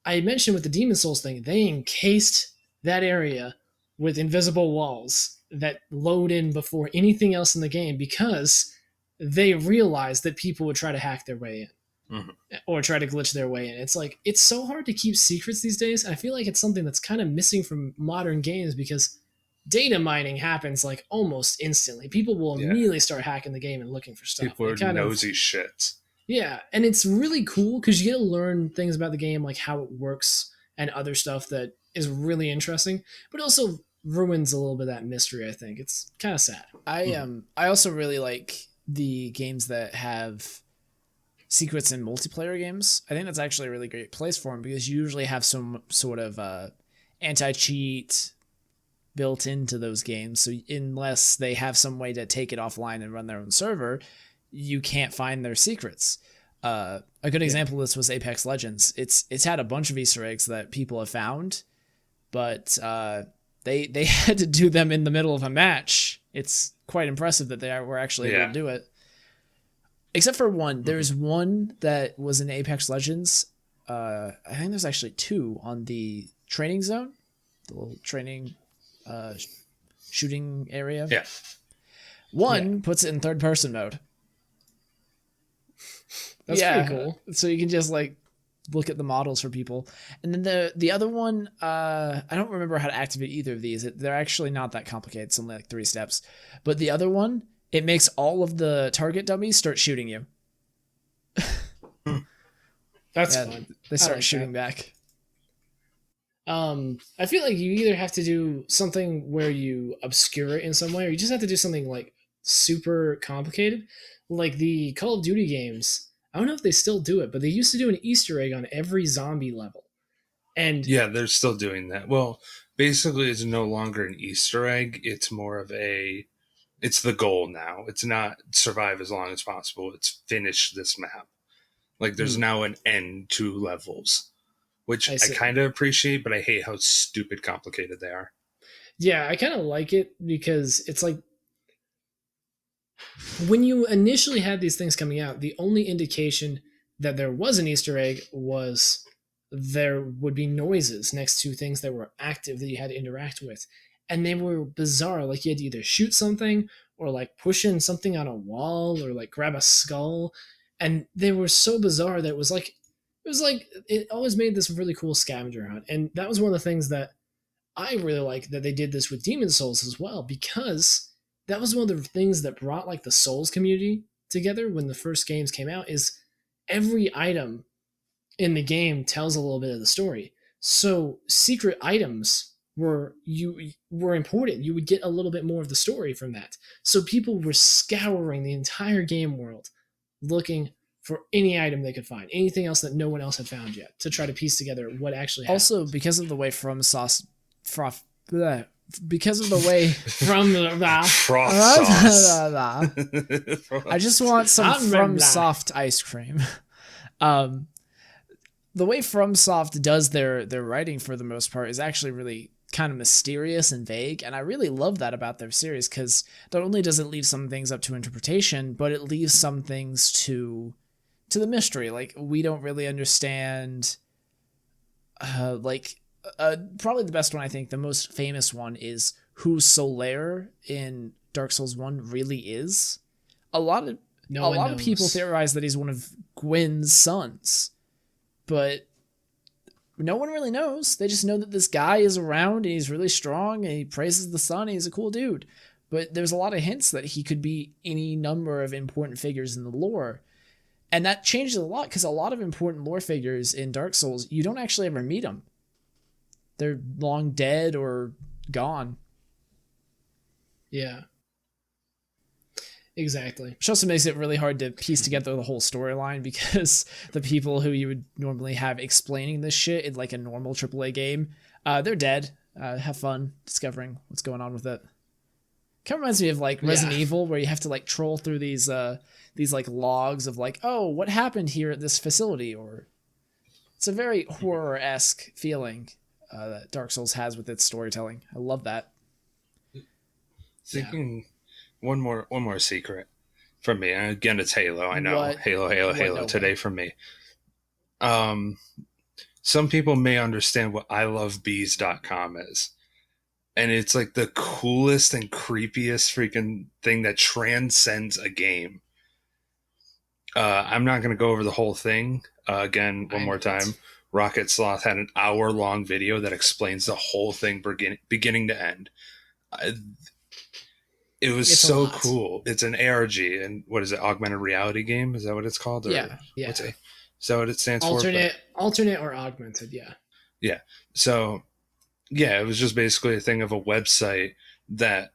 I mentioned with the Demon Souls thing, they encased that area with invisible walls that load in before anything else in the game because they realized that people would try to hack their way in. Mm-hmm. Or try to glitch their way in. It's like, it's so hard to keep secrets these days. And I feel like it's something that's kind of missing from modern games because data mining happens like almost instantly. People will immediately start hacking the game and looking for stuff. People are nosy shits. Yeah. And it's really cool because you get to learn things about the game, like how it works and other stuff that is really interesting, but also ruins a little bit of that mystery. I think it's kind of sad. I also really like the games that have secrets in multiplayer games. I think that's actually a really great place for them because you usually have some sort of anti-cheat built into those games. So unless they have some way to take it offline and run their own server, you can't find their secrets. A good example of this was Apex Legends. It's had a bunch of Easter eggs that people have found, but they had to do them in the middle of a match. It's quite impressive that they were actually able to do it. Except for one. There's one that was in Apex Legends. I think there's actually 2 on the training zone. The little training shooting area. Yeah. One puts it in third person mode. That's pretty cool. So you can just like look at the models for people. And then the other one, I don't remember how to activate either of these. They're actually not that complicated. It's only like 3 steps. But the other one, it makes all of the target dummies start shooting you. That's fun. They start shooting back. I feel like you either have to do something where you obscure it in some way, or you just have to do something like super complicated. Like the Call of Duty games, I don't know if they still do it, but they used to do an Easter egg on every zombie level. And yeah, they're still doing that. Well, basically it's no longer an Easter egg. It's more of a It's the goal now. It's not survive as long as possible. It's finish this map. Like there's now an end to levels, which I kind of appreciate, but I hate how stupid complicated they are. Yeah, I kind of like it because it's like when you initially had these things coming out, the only indication that there was an Easter egg was there would be noises next to things that were active that you had to interact with. And they were bizarre. Like you had to either shoot something or like push in something on a wall or like grab a skull. And they were so bizarre that it always made this really cool scavenger hunt. And that was one of the things that I really like that they did this with Demon Souls as well, because that was one of the things that brought like the Souls community together when the first games came out. Is every item in the game tells a little bit of the story. So secret items were important. You would get a little bit more of the story from that. So people were scouring the entire game world looking for any item they could find, anything else that no one else had found yet, to try to piece together what actually happened. Also, because of the way because of the way from froth sauce. I just want some From Soft ice cream. The way FromSoft does their writing for the most part is actually really kind of mysterious and vague, and I really love that about their series, because not only does it leave some things up to interpretation, but it leaves some things to the mystery. Like, we don't really understand probably the best one, I think the most famous one, is who Solaire in Dark Souls 1 really is. A lot of people theorize that he's one of Gwyn's sons, but no one really knows. They just know that this guy is around and he's really strong and he praises the sun and he's a cool dude. But there's a lot of hints that he could be any number of important figures in the lore. And that changes a lot, because a lot of important lore figures in Dark Souls, you don't actually ever meet them. They're long dead or gone. Yeah. Exactly. Which also makes it really hard to piece together the whole storyline, because the people who you would normally have explaining this shit in like a normal AAA game, they're dead. Have fun discovering what's going on with it. Kind of reminds me of like Resident Evil, where you have to like troll through these like logs of like, oh, what happened here at this facility? Or it's a very horror-esque feeling that Dark Souls has with its storytelling. I love that. Thinking one more secret from me. And again, it's Halo. I know. Halo today from me. Some people may understand what ilovebees.com is. And it's like the coolest and creepiest freaking thing that transcends a game. I'm not going to go over the whole thing. Again, one more time. Rocket Sloth had an hour-long video that explains the whole thing beginning to end. It's so cool. It's an ARG, and what is it? Augmented reality game? Is that what it's called? Or yeah. Is that what it stands for? Alternate or augmented, yeah. Yeah. So, yeah, it was just basically a thing of a website that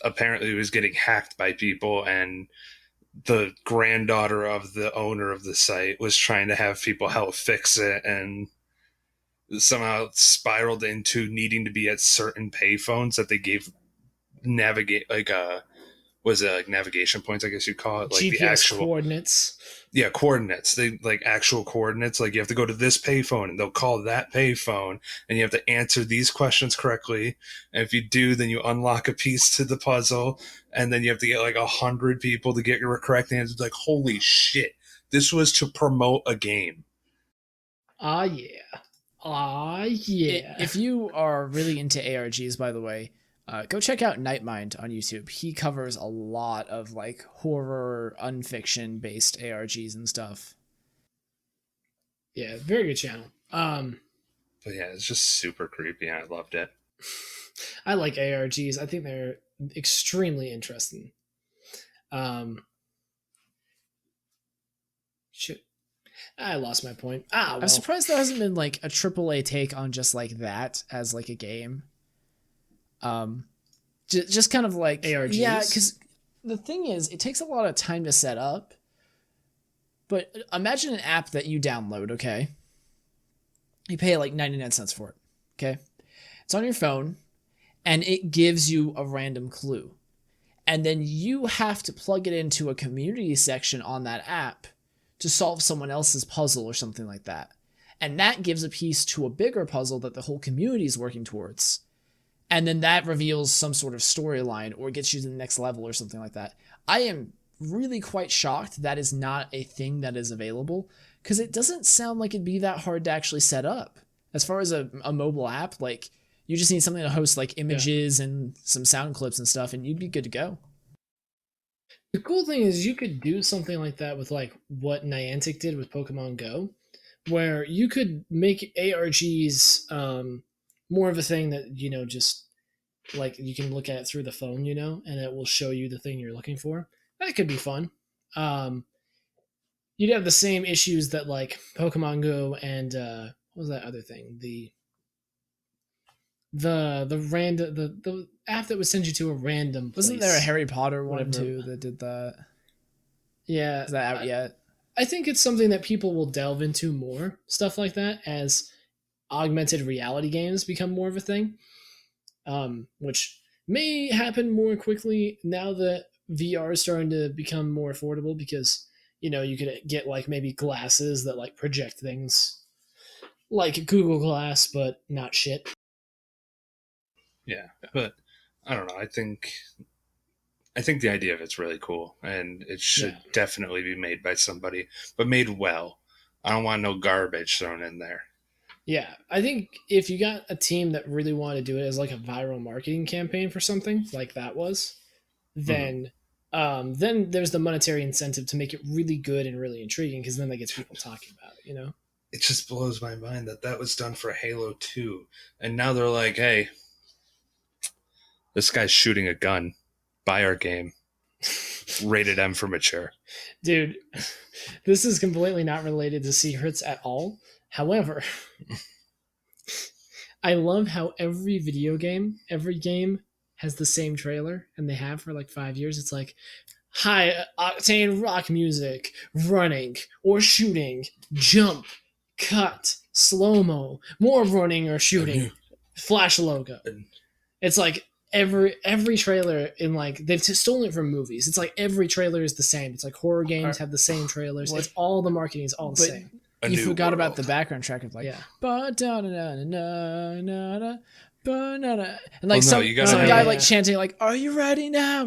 apparently was getting hacked by people, and the granddaughter of the owner of the site was trying to have people help fix it, and somehow spiraled into needing to be at certain payphones that they gave navigation points, I guess you'd call it, like GPS, the actual coordinates. Yeah, coordinates. They like actual coordinates. Like you have to go to this payphone, and they'll call that payphone, and you have to answer these questions correctly. And if you do, then you unlock a piece to the puzzle, and then you have to get like 100 people to get your correct answers. Like, holy shit! This was to promote a game. Yeah. If you are really into ARGs, by the way, go check out Nightmind on YouTube. He covers a lot of like horror, unfiction based ARGs and stuff. Yeah, very good channel. But yeah, it's just super creepy. I loved it. I like ARGs. I think they're extremely interesting. Shit. I lost my point. Well. I'm surprised there hasn't been like a AAA take on just like that as like a game. Just kind of like ARGs. Yeah, because the thing is, it takes a lot of time to set up. But imagine an app that you download, okay? You pay like 99 cents for it, okay? It's on your phone, and it gives you a random clue. and then you have to plug it into a community section on that app to solve someone else's puzzle or something like that. And that gives a piece to a bigger puzzle that the whole community is working towards. And then that reveals some sort of storyline or gets you to the next level or something like that. I am really quite shocked that is not a thing that is available, because it doesn't sound like it'd be that hard to actually set up. As far as a mobile app, like, you just need something to host like images and some sound clips and stuff, and you'd be good to go. The cool thing is you could do something like that with like what Niantic did with Pokemon Go, where you could make ARGs more of a thing that, you know, just like you can look at it through the phone, you know, and it will show you the thing you're looking for. That could be fun. You'd have the same issues that like Pokemon Go and what was that other thing? The app that would send you to a random place. Wasn't there a Harry Potter one too that did that? Yeah. Is that out yet? I think it's something that people will delve into more, stuff like that, as augmented reality games become more of a thing, which may happen more quickly now that VR is starting to become more affordable, because, you know, you could get like maybe glasses that like project things like Google Glass, but not shit. Yeah, but I don't know. I think the idea of it's really cool, and it should definitely be made by somebody, but made well. I don't want no garbage thrown in there. Yeah, I think if you got a team that really wanted to do it as like a viral marketing campaign for something like that was, then there's the monetary incentive to make it really good and really intriguing, because then that gets people talking about it, you know? It just blows my mind that was done for Halo 2, and now they're like, hey, this guy's shooting a gun. Buy our game. Rated M for mature. Dude, this is completely not related to secrets at all. However, I love how every game has the same trailer, and they have for like 5 years. It's like high octane rock music, running or shooting, jump, cut, slow-mo, more running or shooting, flash logo. It's like every trailer in, like, they've stolen it from movies. It's like every trailer is the same. It's like horror games have the same trailers. It's all the marketing is all the same. You forgot about the background track of like, yeah. And like some guy like chanting like, "Are you ready now?"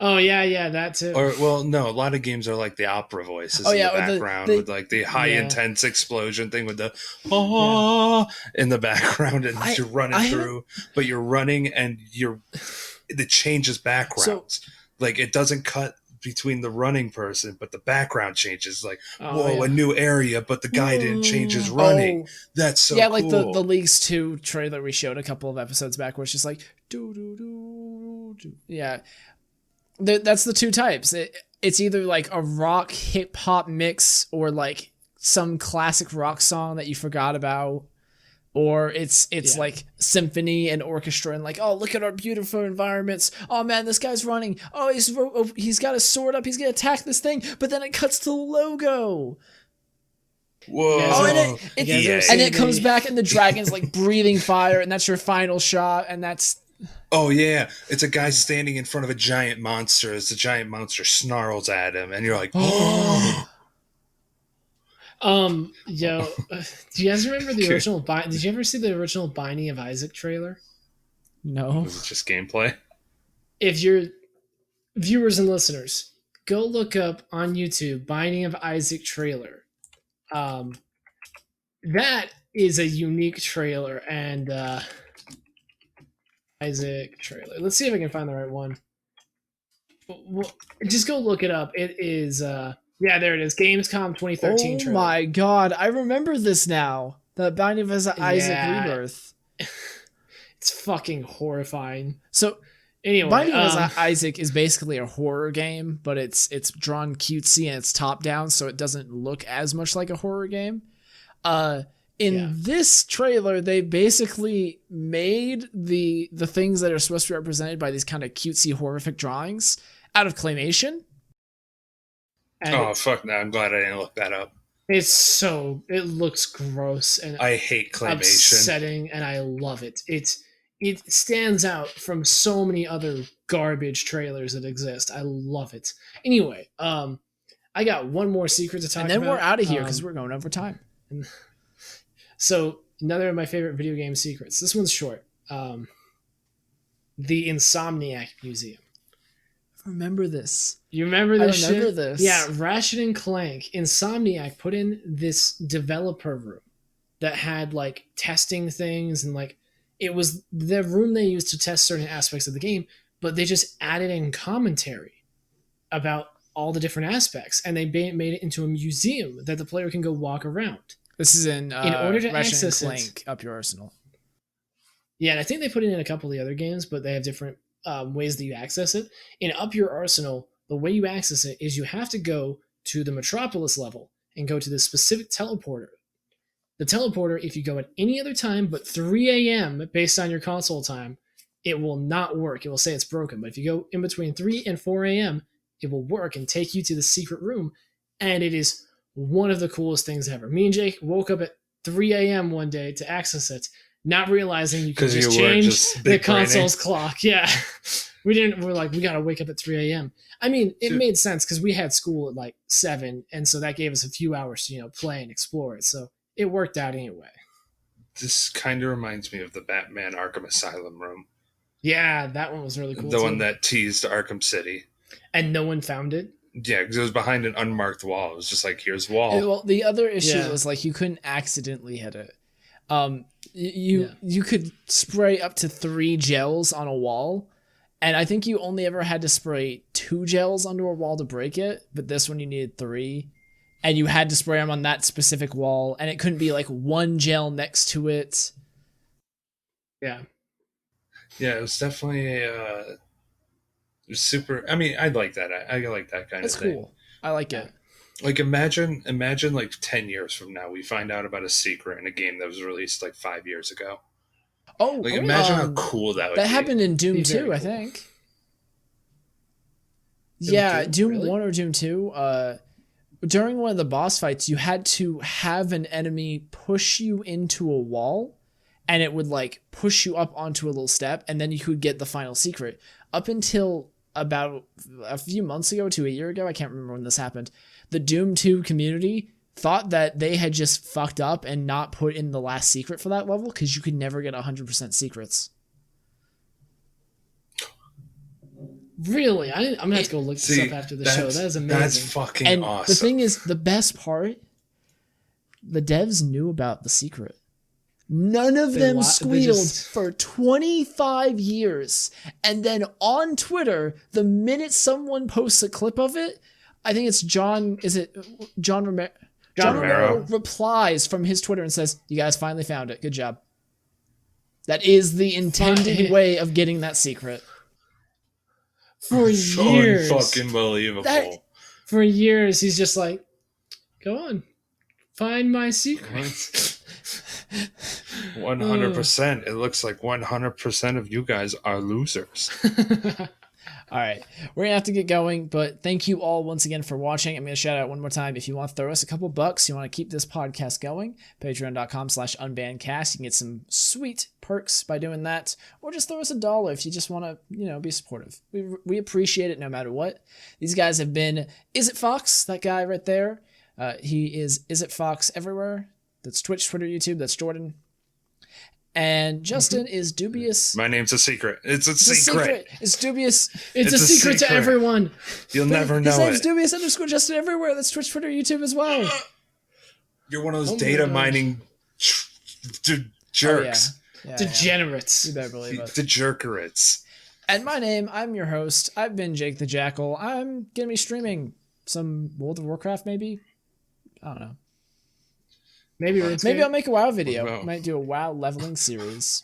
Oh yeah, that too. Or a lot of games are like the opera voices in the background with like the high intense explosion thing with the in the background, and you're running through, but you're running and it changes backgrounds. Like it doesn't cut between the running person, but the background changes. Like, a new area, but the guy didn't change his running. That's so cool. Like the Leagues 2 trailer we showed a couple of episodes back, where it's just like yeah. That's the two types. It's either like a rock hip hop mix, or like some classic rock song that you forgot about, or it's like symphony and orchestra, and like, oh, look at our beautiful environments. Oh man, this guy's running. Oh, he's got his sword up. He's gonna attack this thing, but then it cuts to the logo. Whoa! Oh, and it comes back, and the dragon's like breathing fire, and that's your final shot, and that's. Oh yeah, it's a guy standing in front of a giant monster as the giant monster snarls at him, and you're like, oh. Do you guys remember the original? Did you ever see the original Binding of Isaac trailer? No. Was it just gameplay? If you're viewers and listeners, go look up on YouTube Binding of Isaac trailer. That is a unique trailer, and Isaac trailer. Let's see if I can find the right one. Well, just go look it up. It is yeah, there it is. Gamescom 2013 trailer. Oh my god, I remember this now. The Binding of Isaac Rebirth. It's fucking horrifying. So anyway, Binding of Isaac is basically a horror game, but it's drawn cutesy and it's top down, so it doesn't look as much like a horror game. In this trailer, they basically made the things that are supposed to be represented by these kind of cutesy, horrific drawings out of claymation. And fuck no! I'm glad I didn't look that up. It looks gross, and I hate claymation. Upsetting, and I love it. it stands out from so many other garbage trailers that exist. I love it. Anyway, I got one more secret to talk about. And then we're out of here because we're going over time. So another of my favorite video game secrets. This one's short. The Insomniac Museum. I remember this. You remember this? I remember this. Yeah, Ratchet and Clank. Insomniac put in this developer room that had like testing things, and like it was the room they used to test certain aspects of the game, but they just added in commentary about all the different aspects, and they made it into a museum that the player can go walk around. This is in order to Ratchet access and Clank, Up Your Arsenal. Yeah, and I think they put it in a couple of the other games, but they have different ways that you access it. In Up Your Arsenal, the way you access it is you have to go to the Metropolis level and go to the specific teleporter. The teleporter, if you go at any other time but 3 a.m. based on your console time, it will not work. It will say it's broken. But if you go in between 3 and 4 a.m., it will work and take you to the secret room. And it is one of the coolest things ever. Me and Jake woke up at 3 a.m. one day to access it, not realizing you could just change the console's clock. Yeah. We're like, we got to wake up at 3 a.m. I mean, it made sense because we had school at like 7. And so that gave us a few hours to, play and explore it. So it worked out anyway. This kind of reminds me of the Batman Arkham Asylum room. Yeah, that one was really cool. The one that teased Arkham City. And no one found it? Yeah, because it was behind an unmarked wall. It was just like, here's wall. Well, the other issue was like you couldn't accidentally hit it. You could spray up to 3 gels on a wall, and I think you only ever had to spray 2 gels onto a wall to break it, but this one you needed 3. And you had to spray them on that specific wall, and it couldn't be like 1 gel next to it. Yeah. Yeah, it was definitely it was super. I mean, I like that. I like that kind of thing. That's cool. I like it. Like imagine like 10 years from now, we find out about a secret in a game that was released like 5 years ago. Oh, like imagine how cool that would be. That happened in Doom 2, I think. Doom 1 or Doom 2. During one of the boss fights, you had to have an enemy push you into a wall, and it would like push you up onto a little step, and then you could get the final secret. Up until about a few months ago to a year ago, I can't remember when this happened, the Doom 2 community thought that they had just fucked up and not put in the last secret for that level because you could never get 100% secrets. Really? I'm going to have to go look this up after the show. That is amazing. That's fucking awesome. The thing is, the best part, the devs knew about the secret. None of them squealed for 25 years. And then on Twitter, the minute someone posts a clip of it, I think it's John Romero? John Romero replies from his Twitter and says, "You guys finally found it. Good job." That is the intended way of getting that secret. For years. Unfucking believable. For years, he's just like, go on, find my secret. 100%. It looks like 100% of you guys are losers. All right, we're gonna have to get going, but thank you all once again for watching. I'm gonna shout out one more time. If you want to throw us a couple bucks, you want to keep this podcast going, patreon.com/unbannedcast. You can get some sweet perks by doing that, or just throw us $1 if you just want to, be supportive. We appreciate it no matter what. These guys have been Is It Fox, that guy right there. He is It Fox everywhere. That's Twitch, Twitter, YouTube. That's Jordan. And Justin is Dubious. My name's a secret. It's a secret. It's Dubious. It's a secret to everyone. You'll never know it. His name's Dubious_Justin everywhere. That's Twitch, Twitter, YouTube as well. You're one of those data mining jerks. Oh, yeah. Degenerates. You better believe it. Dejerkerates. And my name, I'm your host. I've been Jake the Jackal. I'm going to be streaming some World of Warcraft, maybe. I don't know. Maybe I'll make a WoW video. Might do a WoW leveling series.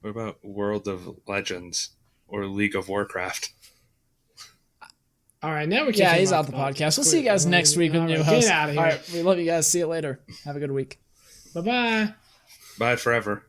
What about World of Legends or League of Warcraft? All right, now we can. Yeah, he's out the podcast. We'll see you guys next week with a new host. Get out of here. All right, we love you guys. See you later. Have a good week. Bye-bye. Bye forever.